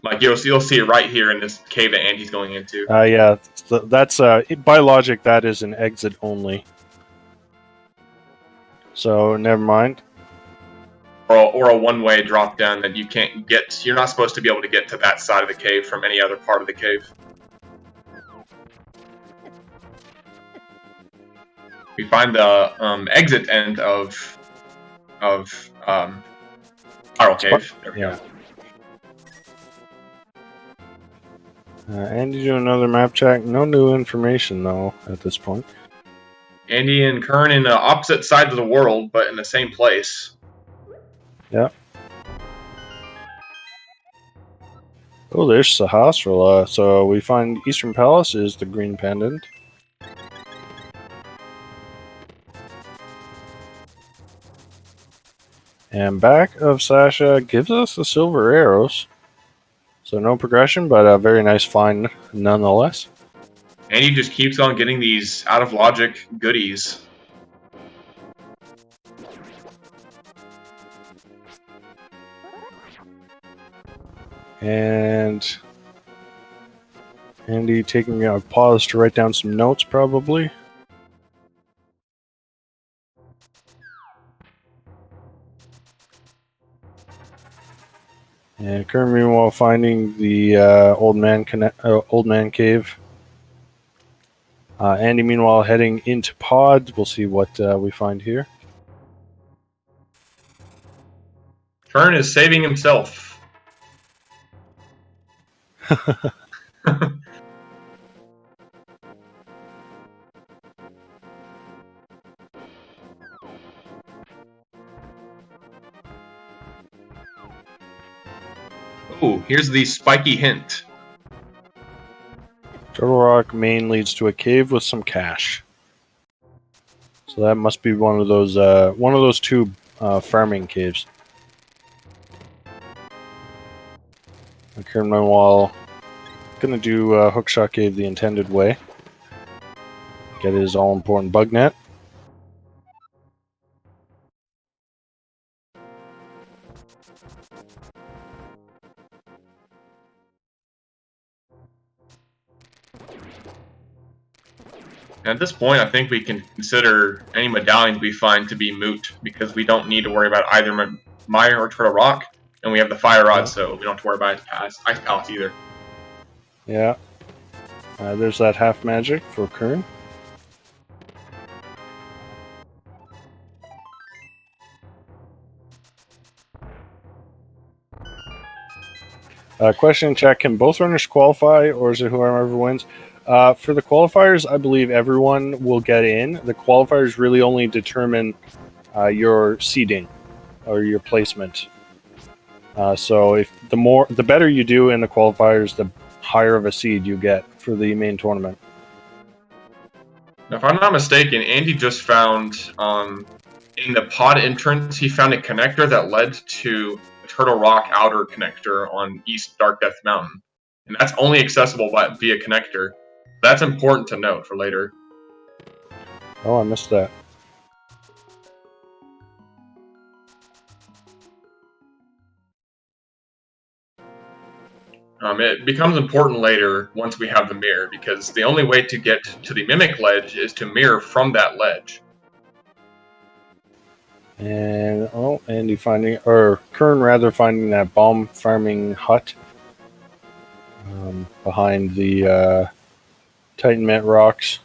Like, you'll see it right here in this cave that Andy's going into. Yeah, that's, by logic, that is an exit only. So, never mind. Or a one-way drop down that you can't get. You're not supposed to be able to get to that side of the cave from any other part of the cave. We find the exit end of Spiral Cave. There we go. Andy, do another map check. No new information, though, at this point. Andy and Kern in opposite sides of the world, but in the same place. Yeah. Oh, there's Sahasrara. So we find Eastern Palace is the green pendant. And back of Sasha gives us the silver arrows. So no progression, but a very nice find nonetheless. And he just keeps on getting these out of logic goodies. And Andy taking a pause to write down some notes, probably. And Kern, meanwhile, finding the old man cave. Andy, meanwhile, heading into pod. We'll see what we find here. Kern is saving himself. Ooh, here's the spiky hint. Turtle Rock main leads to a cave with some cash. So that must be one of those two farming caves. And Kern, meanwhile, gonna do Hookshot Cave the intended way. Get his all-important bug net. And at this point, I think we can consider any medallions we find to be moot, because we don't need to worry about either Mire or Turtle Rock, and we have the Fire Rod, so we don't have to worry about Ice Palace either. Yeah. There's that half magic for Kern. Question in chat, can both runners qualify, or is it whoever wins? For the qualifiers, I believe everyone will get in. The qualifiers really only determine your seeding or your placement. So if the better you do in the qualifiers, the higher of a seed you get for the main tournament. Now, if I'm not mistaken, Andy just found in the pod entrance, he found a connector that led to the Turtle Rock outer connector on East Dark Death Mountain, and that's only accessible via connector. That's important to note for later. Oh, I missed that. It becomes important later once we have the mirror, because the only way to get to the Mimic Ledge is to mirror from that ledge. And Andy Kern rather finding that bomb farming hut behind the Titan Met rocks.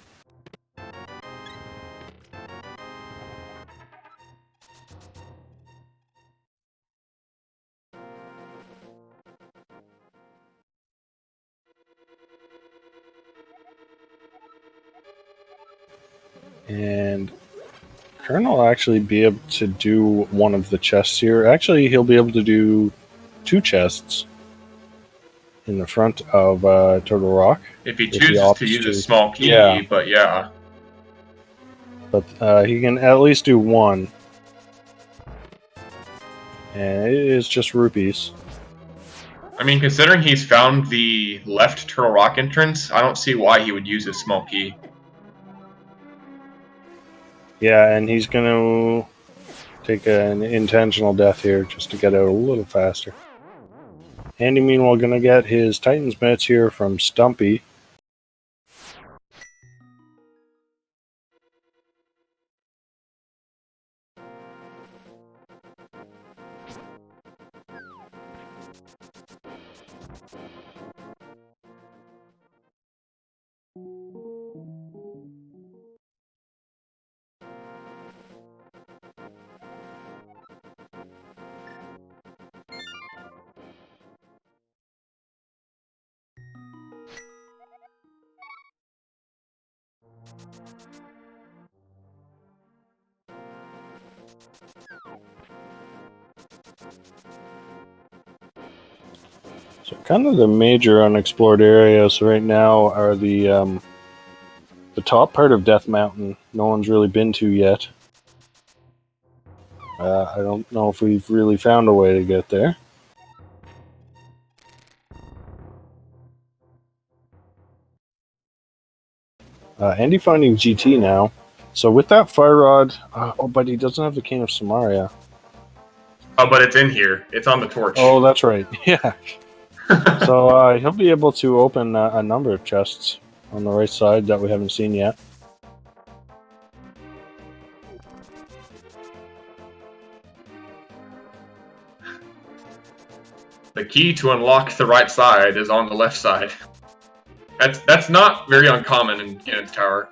And Kern will actually be able to do one of the chests here. Actually, he'll be able to do 2 chests in the front of Turtle Rock. If he chooses to use a small key, yeah. But yeah. But he can at least do 1. And it is just rupees. I mean, considering he's found the left Turtle Rock entrance, I don't see why he would use his small key. Yeah, and he's going to take an intentional death here just to get out a little faster. Andy, meanwhile, going to get his Titan's Mitts here from Stumpy. So kind of the major unexplored areas right now are the top part of Death Mountain. No one's really been to yet. I don't know if we've really found a way to get there. Andy finding GT now. So with that fire rod, oh, but he doesn't have the Cane of Samaria. Oh, but it's in here. It's on the torch. Oh, that's right. Yeah. So he'll be able to open a number of chests on the right side that we haven't seen yet. The key to unlock the right side is on the left side. That's not very uncommon in Ganon's Tower.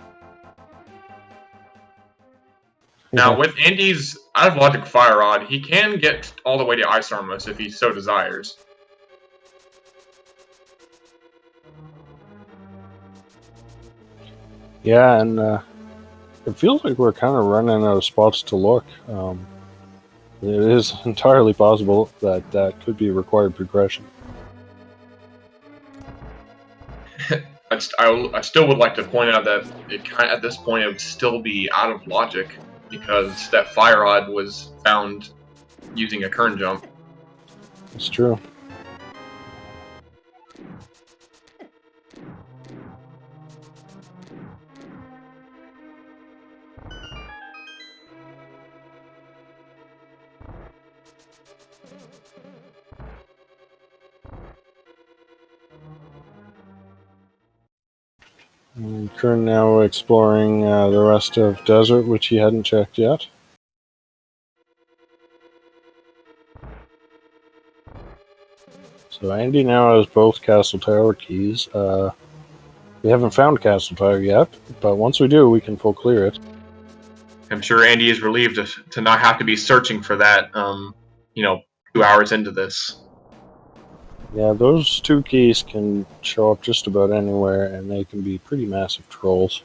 Now, with Andy's out of logic fire rod, he can get all the way to Ice Armos if he so desires. Yeah, and it feels like we're kind of running out of spots to look. It is entirely possible that that could be required progression. I still would like to point out that at this point it would still be out of logic because that fire rod was found using a kern jump. It's true. Kern now exploring the rest of desert, which he hadn't checked yet. So Andy now has both Castle Tower keys. We haven't found Castle Tower yet, but once we do, we can full clear it. I'm sure Andy is relieved to not have to be searching for that, 2 hours into this. Yeah, those two keys can show up just about anywhere, and they can be pretty massive trolls.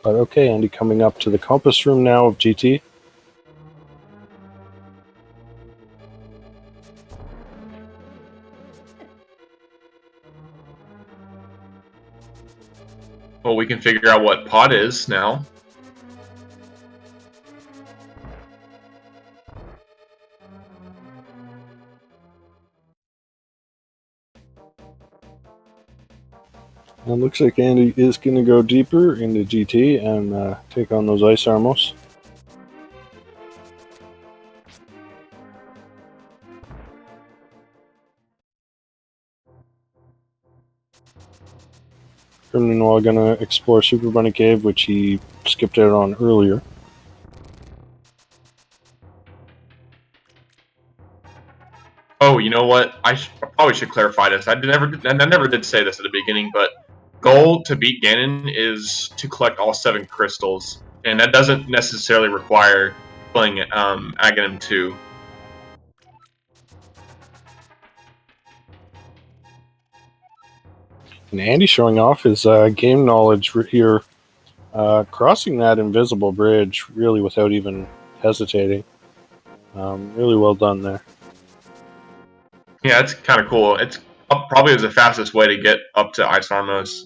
But okay, Andy coming up to the compass room now of GT. Well, we can figure out what pot is now. It looks like Andy is going to go deeper into GT and take on those Ice Armos. Meanwhile, going to explore Super Bunny Cave, which he skipped out on earlier. Oh, you know what? I probably should clarify this. I never did say this at the beginning, but goal to beat Ganon is to collect all 7 crystals, and that doesn't necessarily require playing Aghanim 2. And Andy showing off his game knowledge here, crossing that invisible bridge really without even hesitating. Really well done there. Yeah, it's kind of cool. It's probably the fastest way to get up to Ice Armos,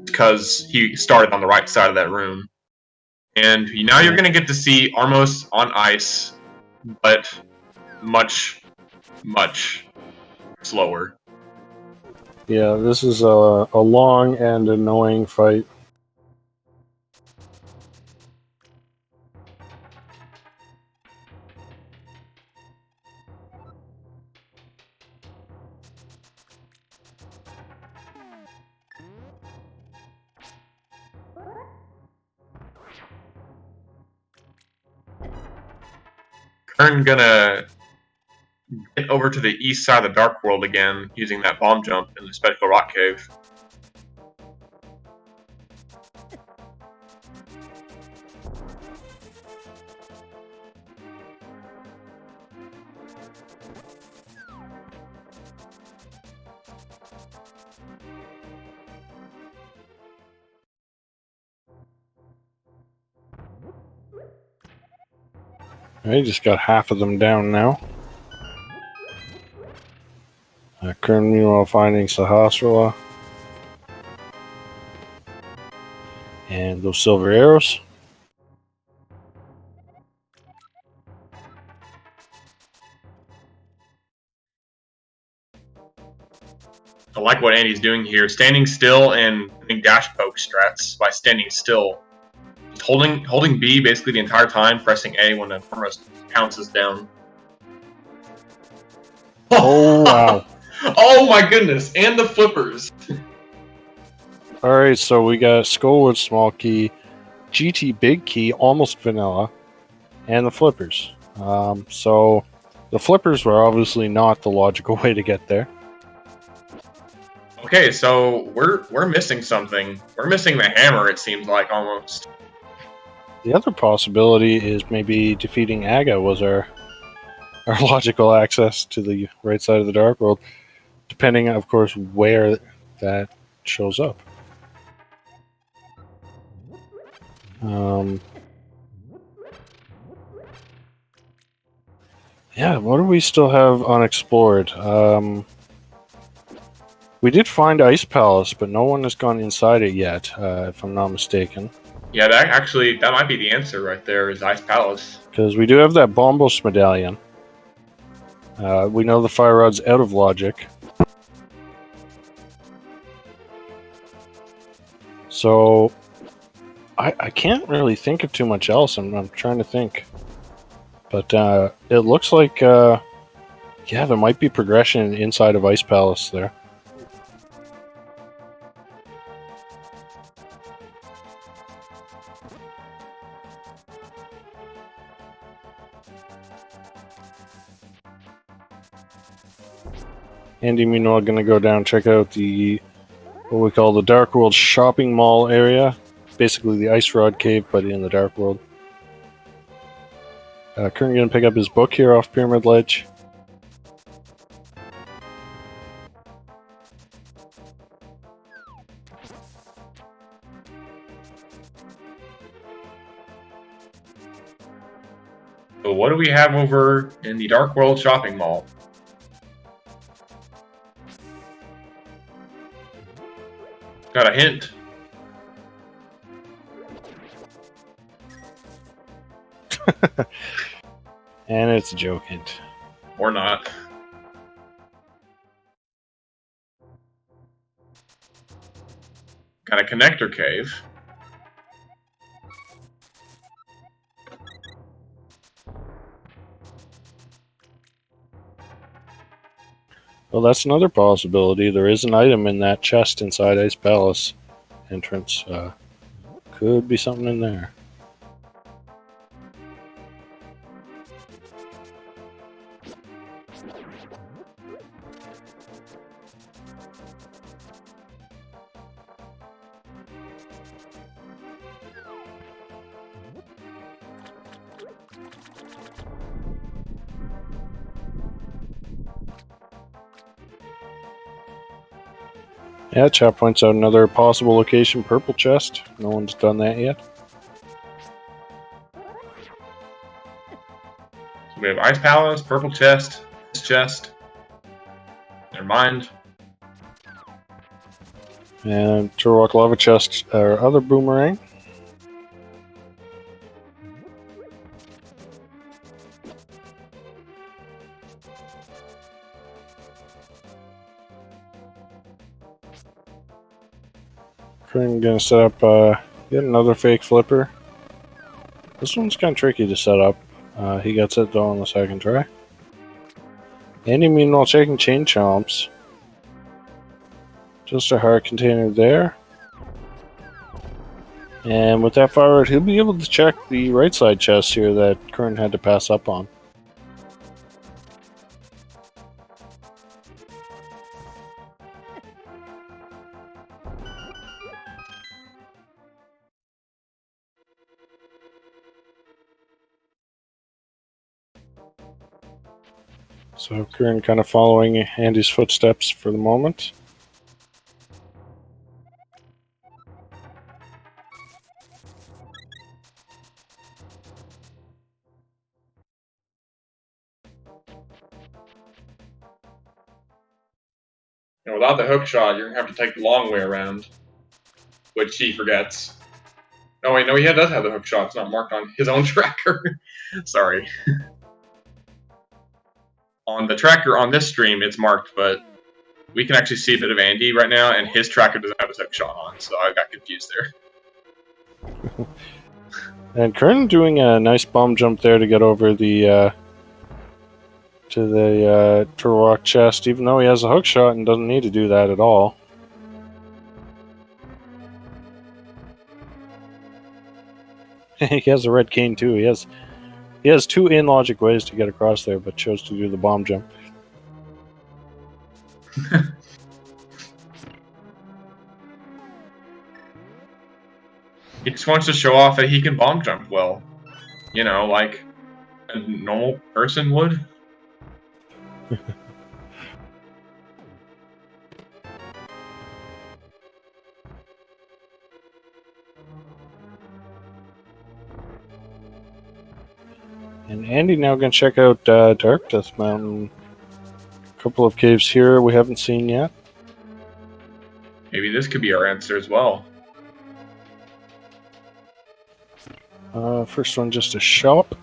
because he started on the right side of that room. And now you're going to get to see Armos on ice, but much slower. Yeah, this is a long and annoying fight. Kern gonna get over to the east side of the Dark World again, using that bomb jump in the Spectral Rock Cave. I just got half of them down now. Kern, meanwhile, finding Sahasrara. And those silver arrows. I like what Andy's doing here, standing still and doing dash poke strats by standing still. Just holding B basically the entire time, pressing A when the Permos pounces down. Oh, wow. Oh my goodness, and the flippers. Alright, so we got Skullwood Small Key, GT Big Key, almost vanilla, and the flippers. So the flippers were obviously not the logical way to get there. Okay, so we're missing something. We're missing the hammer, it seems like, almost. The other possibility is maybe defeating Aga was our logical access to the right side of the Dark World, depending, of course, where that shows up. Yeah, what do we still have unexplored? We did find Ice Palace, but no one has gone inside it yet, if I'm not mistaken. Yeah, that might be the answer right there, is Ice Palace. Because we do have that Bombos medallion. We know the Fire Rod's out of logic. So, I can't really think of too much else. I'm trying to think. But it looks like, yeah, there might be progression inside of Ice Palace there. Andy, meanwhile, going to go down check out the what we call the Dark World shopping mall area. Basically the Ice Rod Cave, but in the Dark World. Currently going to pick up his book here off Pyramid Ledge. So what do we have over in the Dark World shopping mall? Got a hint. And it's a joke hint. Or not. Got a connector cave. Well, that's another possibility. There is an item in that chest inside Ice Palace entrance. Could be something in there. Yeah, chat points out another possible location, purple chest. No one's done that yet. So we have Ice Palace, purple chest, this chest. Never mind. And Turok Lava chest, or other boomerang. Currently gonna set up yet another fake flipper. This one's kind of tricky to set up. He gets it though on the second try. Andy meanwhile checking chain chomps. Just a heart container there. And with that forward, he'll be able to check the right side chest here that Kern had to pass up on. So Kern kind of following Andy's footsteps for the moment. And without the hook shot, you're going to have to take the long way around, which he forgets. Oh, wait, no, he does have the hook shot. It's not marked on his own tracker. Sorry. On the tracker on this stream, it's marked, but we can actually see a bit of Andy right now, and his tracker doesn't have his hook shot on, so I got confused there. And Kern doing a nice bomb jump there to get over the Turok chest, even though he has a hook shot and doesn't need to do that at all. He has a red cane too. He has two in-logic ways to get across there, but chose to do the bomb jump. He just wants to show off that he can bomb jump well. You know, like a normal person would. And Andy now going to check out Dark Death Mountain. A couple of caves here we haven't seen yet. Maybe this could be our answer as well. First one just a shop.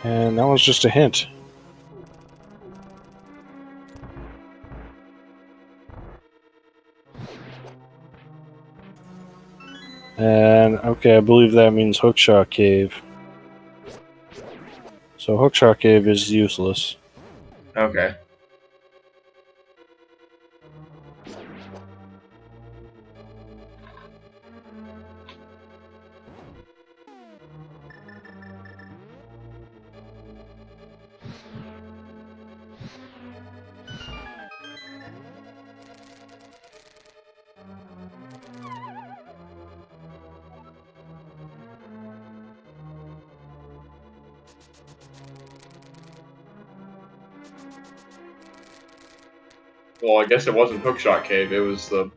And that was just a hint. And okay, I believe that means Hookshot Cave. So Hookshot Cave is useless. Okay. Well, I guess it wasn't Hookshot Cave, it was the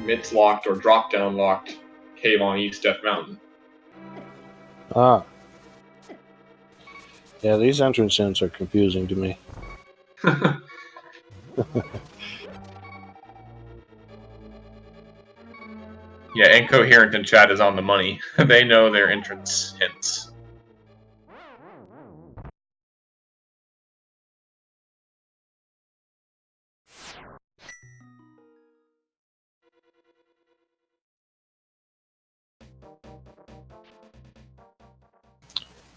Mitz locked or drop down locked cave on East Death Mountain. Ah. Yeah, these entrance hints are confusing to me. Yeah, Incoherent in chat is on the money. They know their entrance hints.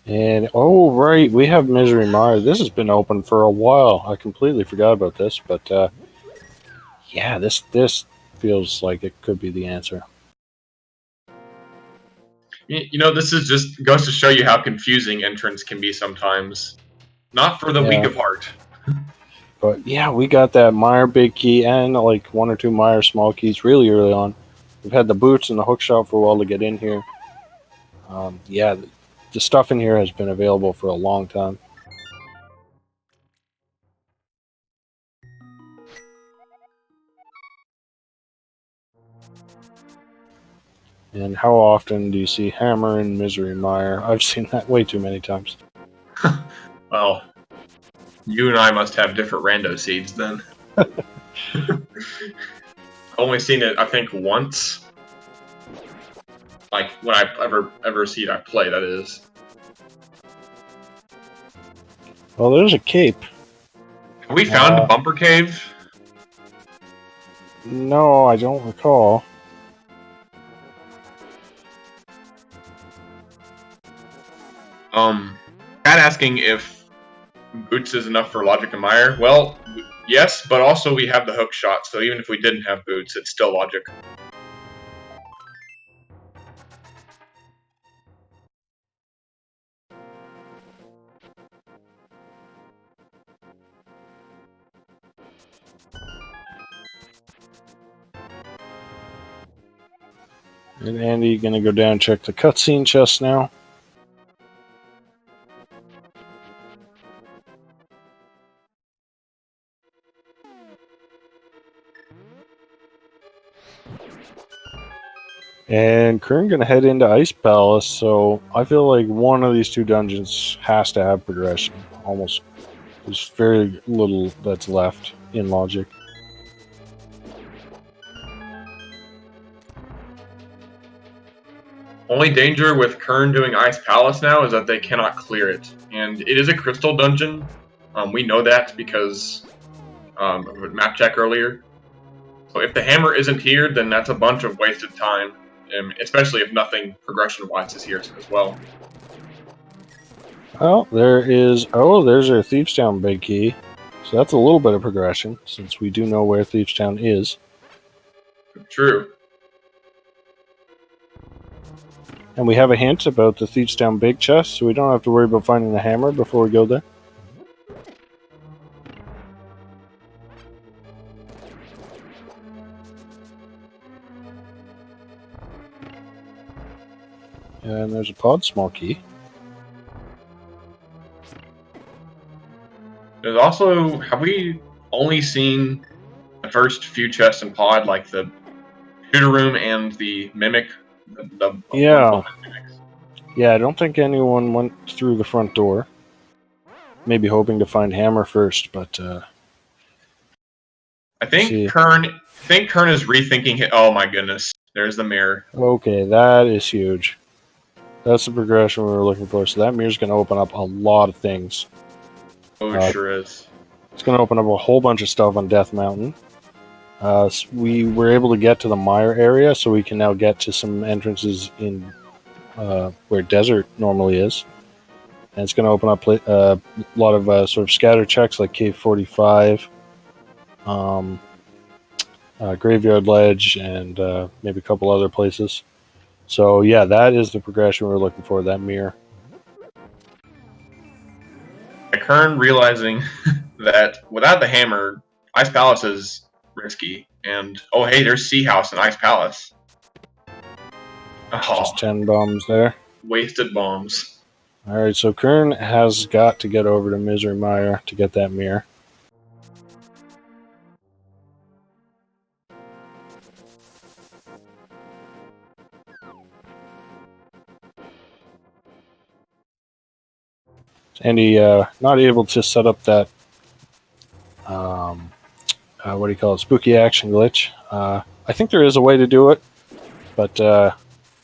And oh right, we have Misery Mire. This has been open for a while. I completely forgot about this, but yeah, this feels like it could be the answer. You know, this is just goes to show you how confusing entrance can be sometimes. Not for the weak of heart. But yeah, we got that Mire big key and like one or two Mire small keys really early on. We've had the boots and the hook shot for a while to get in here. Yeah, the stuff in here has been available for a long time. And how often do you see Hammer and Misery Mire? I've seen that way too many times. Well, you and I must have different rando seeds then. I've only seen it, I think, once. Like, when I ever see it, I play, that is. Well, there's a cape. Have we found a bumper cave? No, I don't recall. Cat asking if boots is enough for logic and mire. Well, yes, but also we have the hook shot, so even if we didn't have boots, it's still logic. And Andy gonna go down and check the cutscene chest now. And Kern gonna head into Ice Palace, so I feel like one of these two dungeons has to have progression. Almost, there's very little that's left in logic. Only danger with Kern doing Ice Palace now is that they cannot clear it, and it is a crystal dungeon. We know that because of a map check earlier. So if the hammer isn't here, then that's a bunch of wasted time, especially if nothing progression-wise is here as well. Well, there's our Thieves Town big key. So that's a little bit of progression, since we do know where Thieves Town is. True. And we have a hint about the Thieves Town big chest, so we don't have to worry about finding the hammer before we go there. And there's a pod small key. There's also, have we only seen the first few chests in pod, like the shooter room and the mimic? Yeah. Yeah, I don't think anyone went through the front door. Maybe hoping to find hammer first, but I think Kern is rethinking it. Oh my goodness. There's the mirror. Okay, that is huge. That's the progression we were looking for. So that mirror's going to open up a lot of things. Oh, it sure is. It's going to open up a whole bunch of stuff on Death Mountain. So we were able to get to the mire area, so we can now get to some entrances in where desert normally is. And it's going to open up a lot of sort of scatter checks like Cave 45, Graveyard Ledge, and maybe a couple other places. So yeah, that is the progression we're looking for, that mirror. Kern realizing that without the hammer, Ice Palace is risky. And, oh hey, there's Sea House and Ice Palace. Oh, just 10 bombs there. Wasted bombs. Alright, so Kern has got to get over to Misery Mire to get that mirror. And he not able to set up that what do you call it, spooky action glitch. I think there is a way to do it, but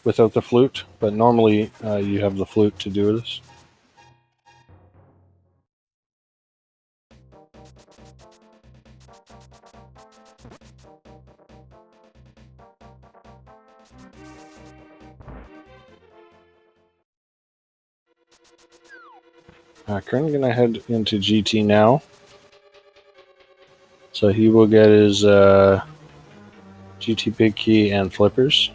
without the flute. But normally you have the flute to do this. Kern's gonna head into GT now. So he will get his GT big key and flippers.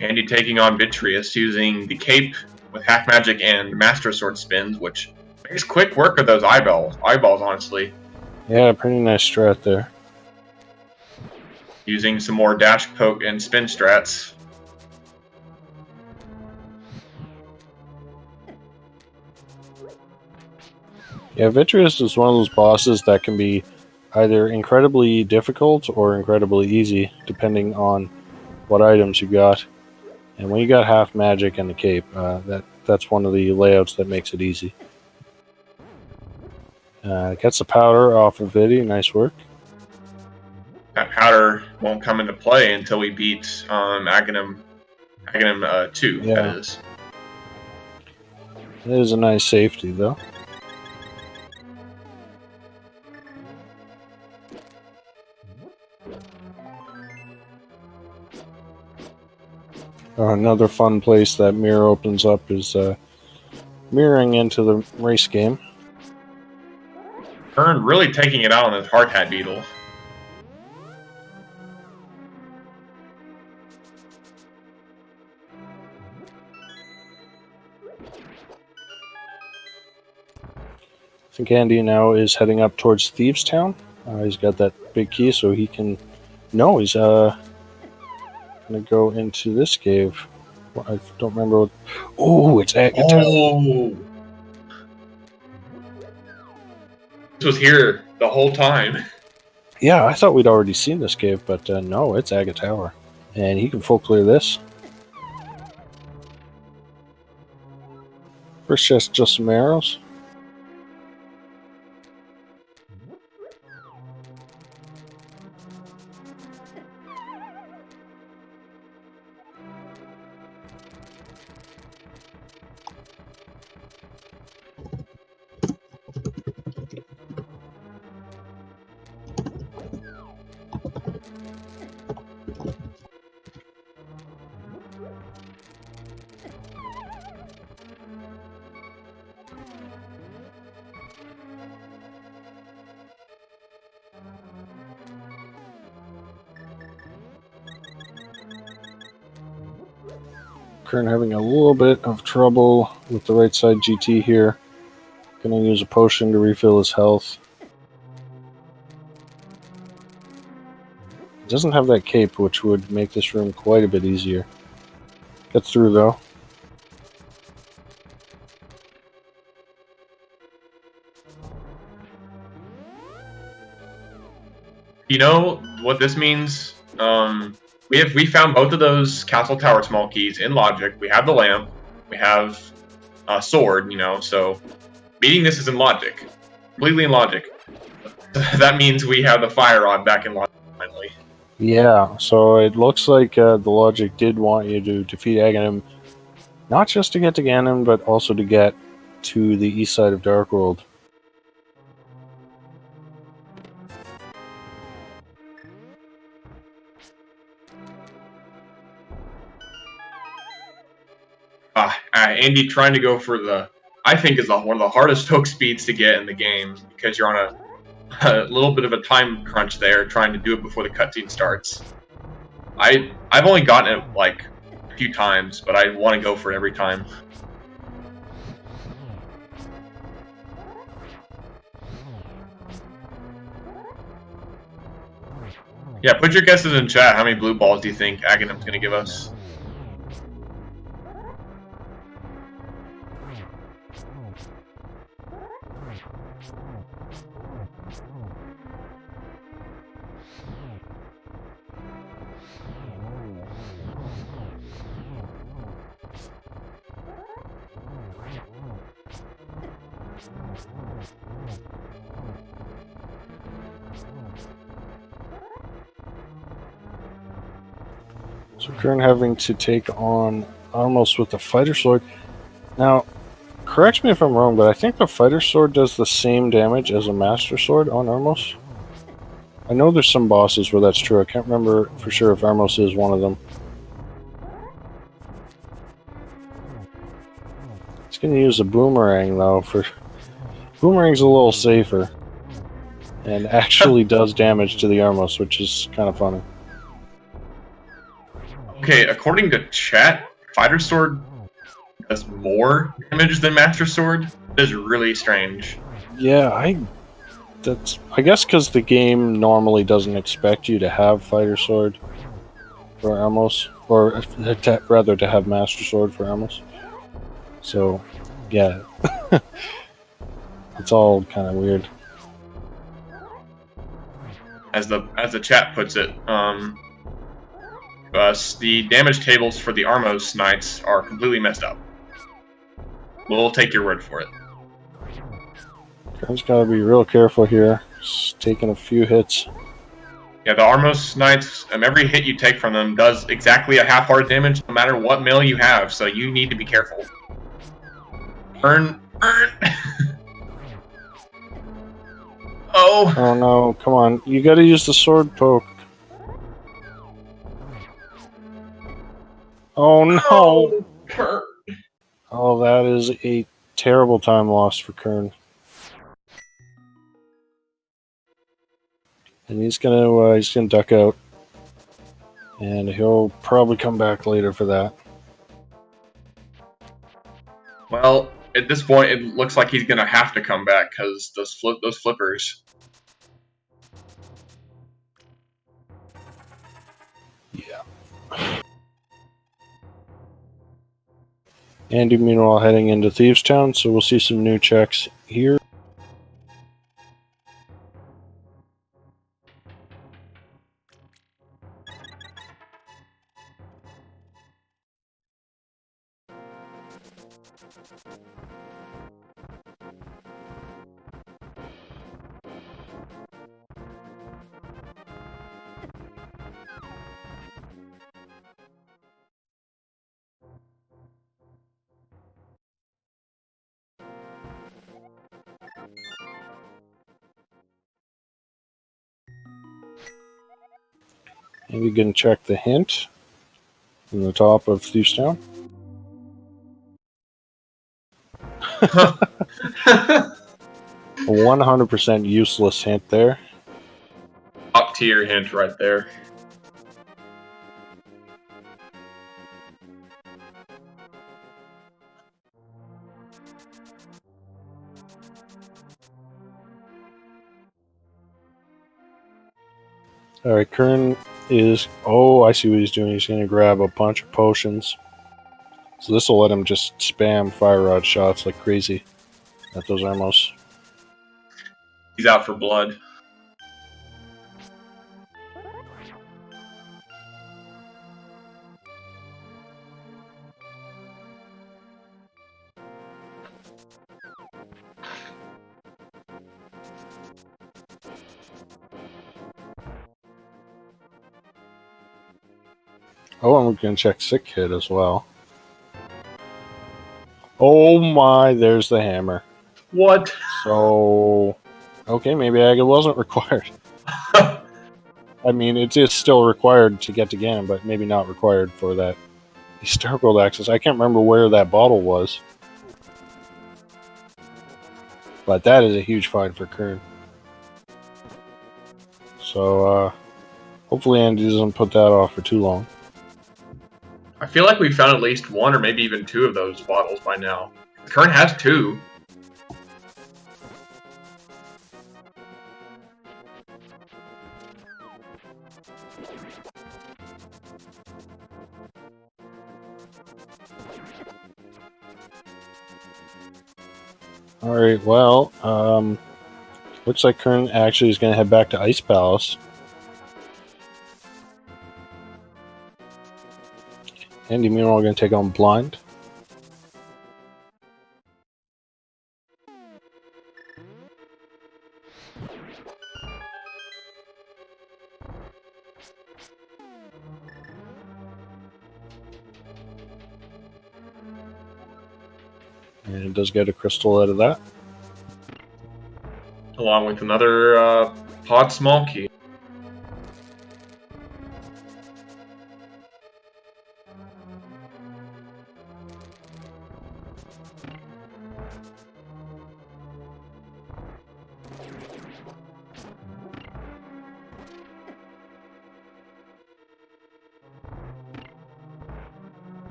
Andy taking on Vitreous using the cape with half magic and master sword spins, which makes quick work of those eyeballs, honestly. Yeah, pretty nice strat there. Using some more dash, poke, and spin strats. Yeah, Vitreous is one of those bosses that can be either incredibly difficult or incredibly easy, depending on what items you got. And when you got half magic and the cape, that's one of the layouts that makes it easy. Gets the powder off of Vidi, nice work. That powder won't come into play until we beat Aghanim 2, Yeah. that is. It is a nice safety, though. Another fun place that mirror opens up is mirroring into the race game. Ern really taking it out on his hard hat beetle. I think Andy now is heading up towards Thieves Town. He's got that big key, so he can. No, he's gonna go into this cave. I don't remember what. Oh, it's Agatha. Oh, this was here the whole time. Yeah, I thought we'd already seen this cave, but no, it's Agate Tower, and he can full clear this. First chest, just some arrows. Kern having a little bit of trouble with the right side GT here. Gonna use a potion to refill his health. He doesn't have that cape, which would make this room quite a bit easier. Gets through though. You know what this means? We found both of those castle tower small keys in logic. We have the lamp. We have a sword. You know, so beating this is in logic, completely in logic. That means we have the fire rod back in logic finally. Yeah, so it looks like the logic did want you to defeat Aghanim, not just to get to Ganon, but also to get to the east side of Darkworld. Andy trying to go for the, I think is one of the hardest hook speeds to get in the game because you're on a little bit of a time crunch there, trying to do it before the cutscene starts. I've only gotten it like a few times, but I want to go for it every time. Yeah, put your guesses in chat. How many blue balls do you think Aghanim's going to give us? So Kern having to take on Armos with the fighter sword. Now, correct me if I'm wrong, but I think the fighter sword does the same damage as a master sword on Armos. I know there's some bosses where that's true. I can't remember for sure if Armos is one of them. He's going to use a boomerang, though. Boomerang's a little safer. And actually does damage to the Armos, which is kind of funny. Okay, according to chat, fighter sword does more damage than master sword. That is really strange. Yeah, I guess because the game normally doesn't expect you to have fighter sword for Armos, or rather to have master sword for Armos. So, yeah, it's all kind of weird. As the chat puts it, the damage tables for the Armos Knights are completely messed up. We'll take your word for it. Kern's got to be real careful here. Just taking a few hits. Yeah, the Armos Knights, every hit you take from them does exactly a half-heart damage, no matter what mail you have, so you need to be careful. Earn. Oh! Oh no, come on. You gotta use the sword poke. Oh no! Oh, Kurt. Oh, that is a terrible time lost for Kern. And he's gonna duck out, and he'll probably come back later for that. Well, at this point, it looks like he's gonna have to come back because those flippers. Yeah. Andy, meanwhile, heading into Thieves Town, so we'll see some new checks here. And we can check the hint from the top of Thieves Town. 100% useless hint there. Top tier hint right there. Alright, Kern is... Oh, I see what he's doing. He's going to grab a bunch of potions. So this will let him just spam fire rod shots like crazy at those Armos. He's out for blood. Oh, and we're going to check Sick Kid as well. Oh my, there's the hammer. What? So... Okay, maybe Agate wasn't required. I mean, it is still required to get to Ganon, but maybe not required for that historical access. I can't remember where that bottle was. But that is a huge find for Kern. So, hopefully Andy doesn't put that off for too long. I feel like we found at least one or maybe even two of those bottles by now. Kern has two. Alright, well, looks like Kern actually is going to head back to Ice Palace. Andy, meanwhile, going to take on Blind. And it does get a crystal out of that. Along with another pod small key.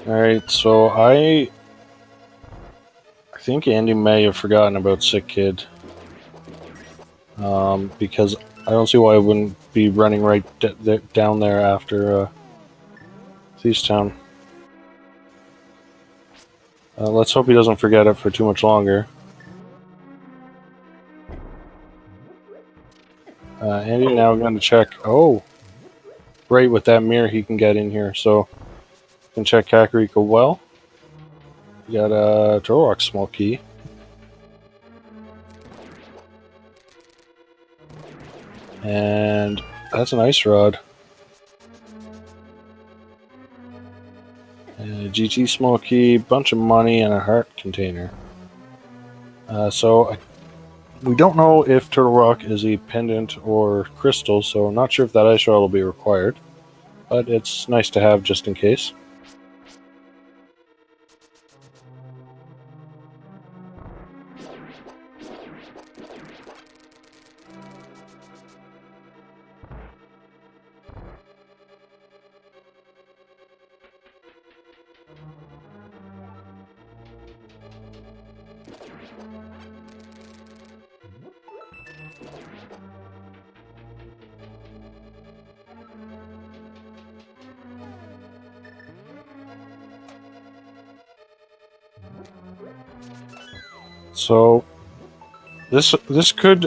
Alright, so I think Andy may have forgotten about Sick Kid. Because I don't see why I wouldn't be running right down there after Thieves Town. Let's hope he doesn't forget it for too much longer. Andy now going to check. Oh, right, with that mirror he can get in here. So can check Kakariko well. We got a Turlock small key. And that's an ice rod. And a GT small key, bunch of money, and a heart container. We don't know if Turtle Rock is a pendant or crystal, so I'm not sure if that ice rod will be required. But it's nice to have just in case. So this could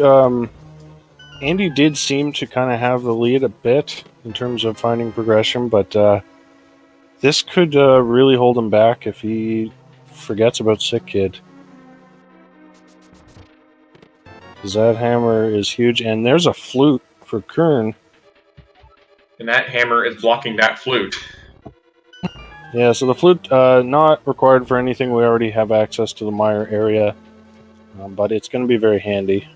Andy did seem to kind of have the lead a bit in terms of finding progression, but this could really hold him back if he forgets about Sick Kid. Because that hammer is huge, and there's a flute for Kern. And that hammer is blocking that flute. Yeah, so the flute not required for anything. We already have access to the mire area, but it's going to be very handy.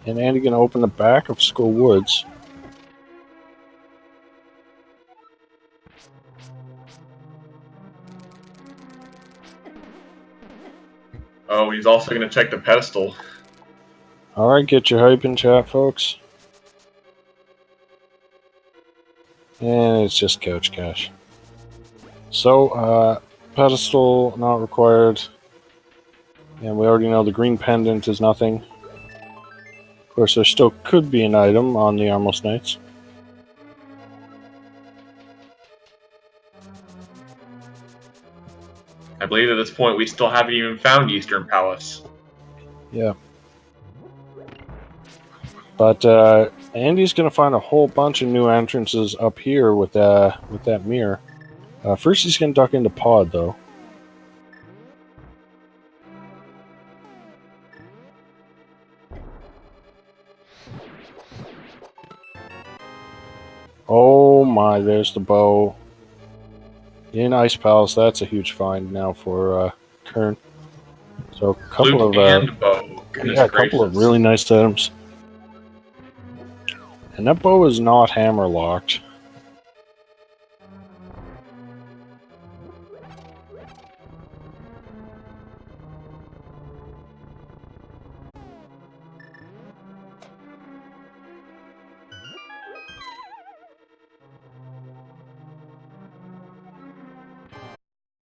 And Andy going to open the back of Skull Woods. Oh, he's also going to check the pedestal. Alright, get your hype in chat, folks. And it's just couch cash. So, pedestal not required. And we already know the green pendant is nothing. Of course, there still could be an item on the Armless Knights. I believe at this point we still haven't even found Eastern Palace. Yeah. But Andy's going to find a whole bunch of new entrances up here with that mirror. First, he's going to duck into Pod, though. Oh my, there's the bow. In Ice Palace, that's a huge find now for Kern. So a couple of bow. a couple of really nice items. And that bow is not hammer locked.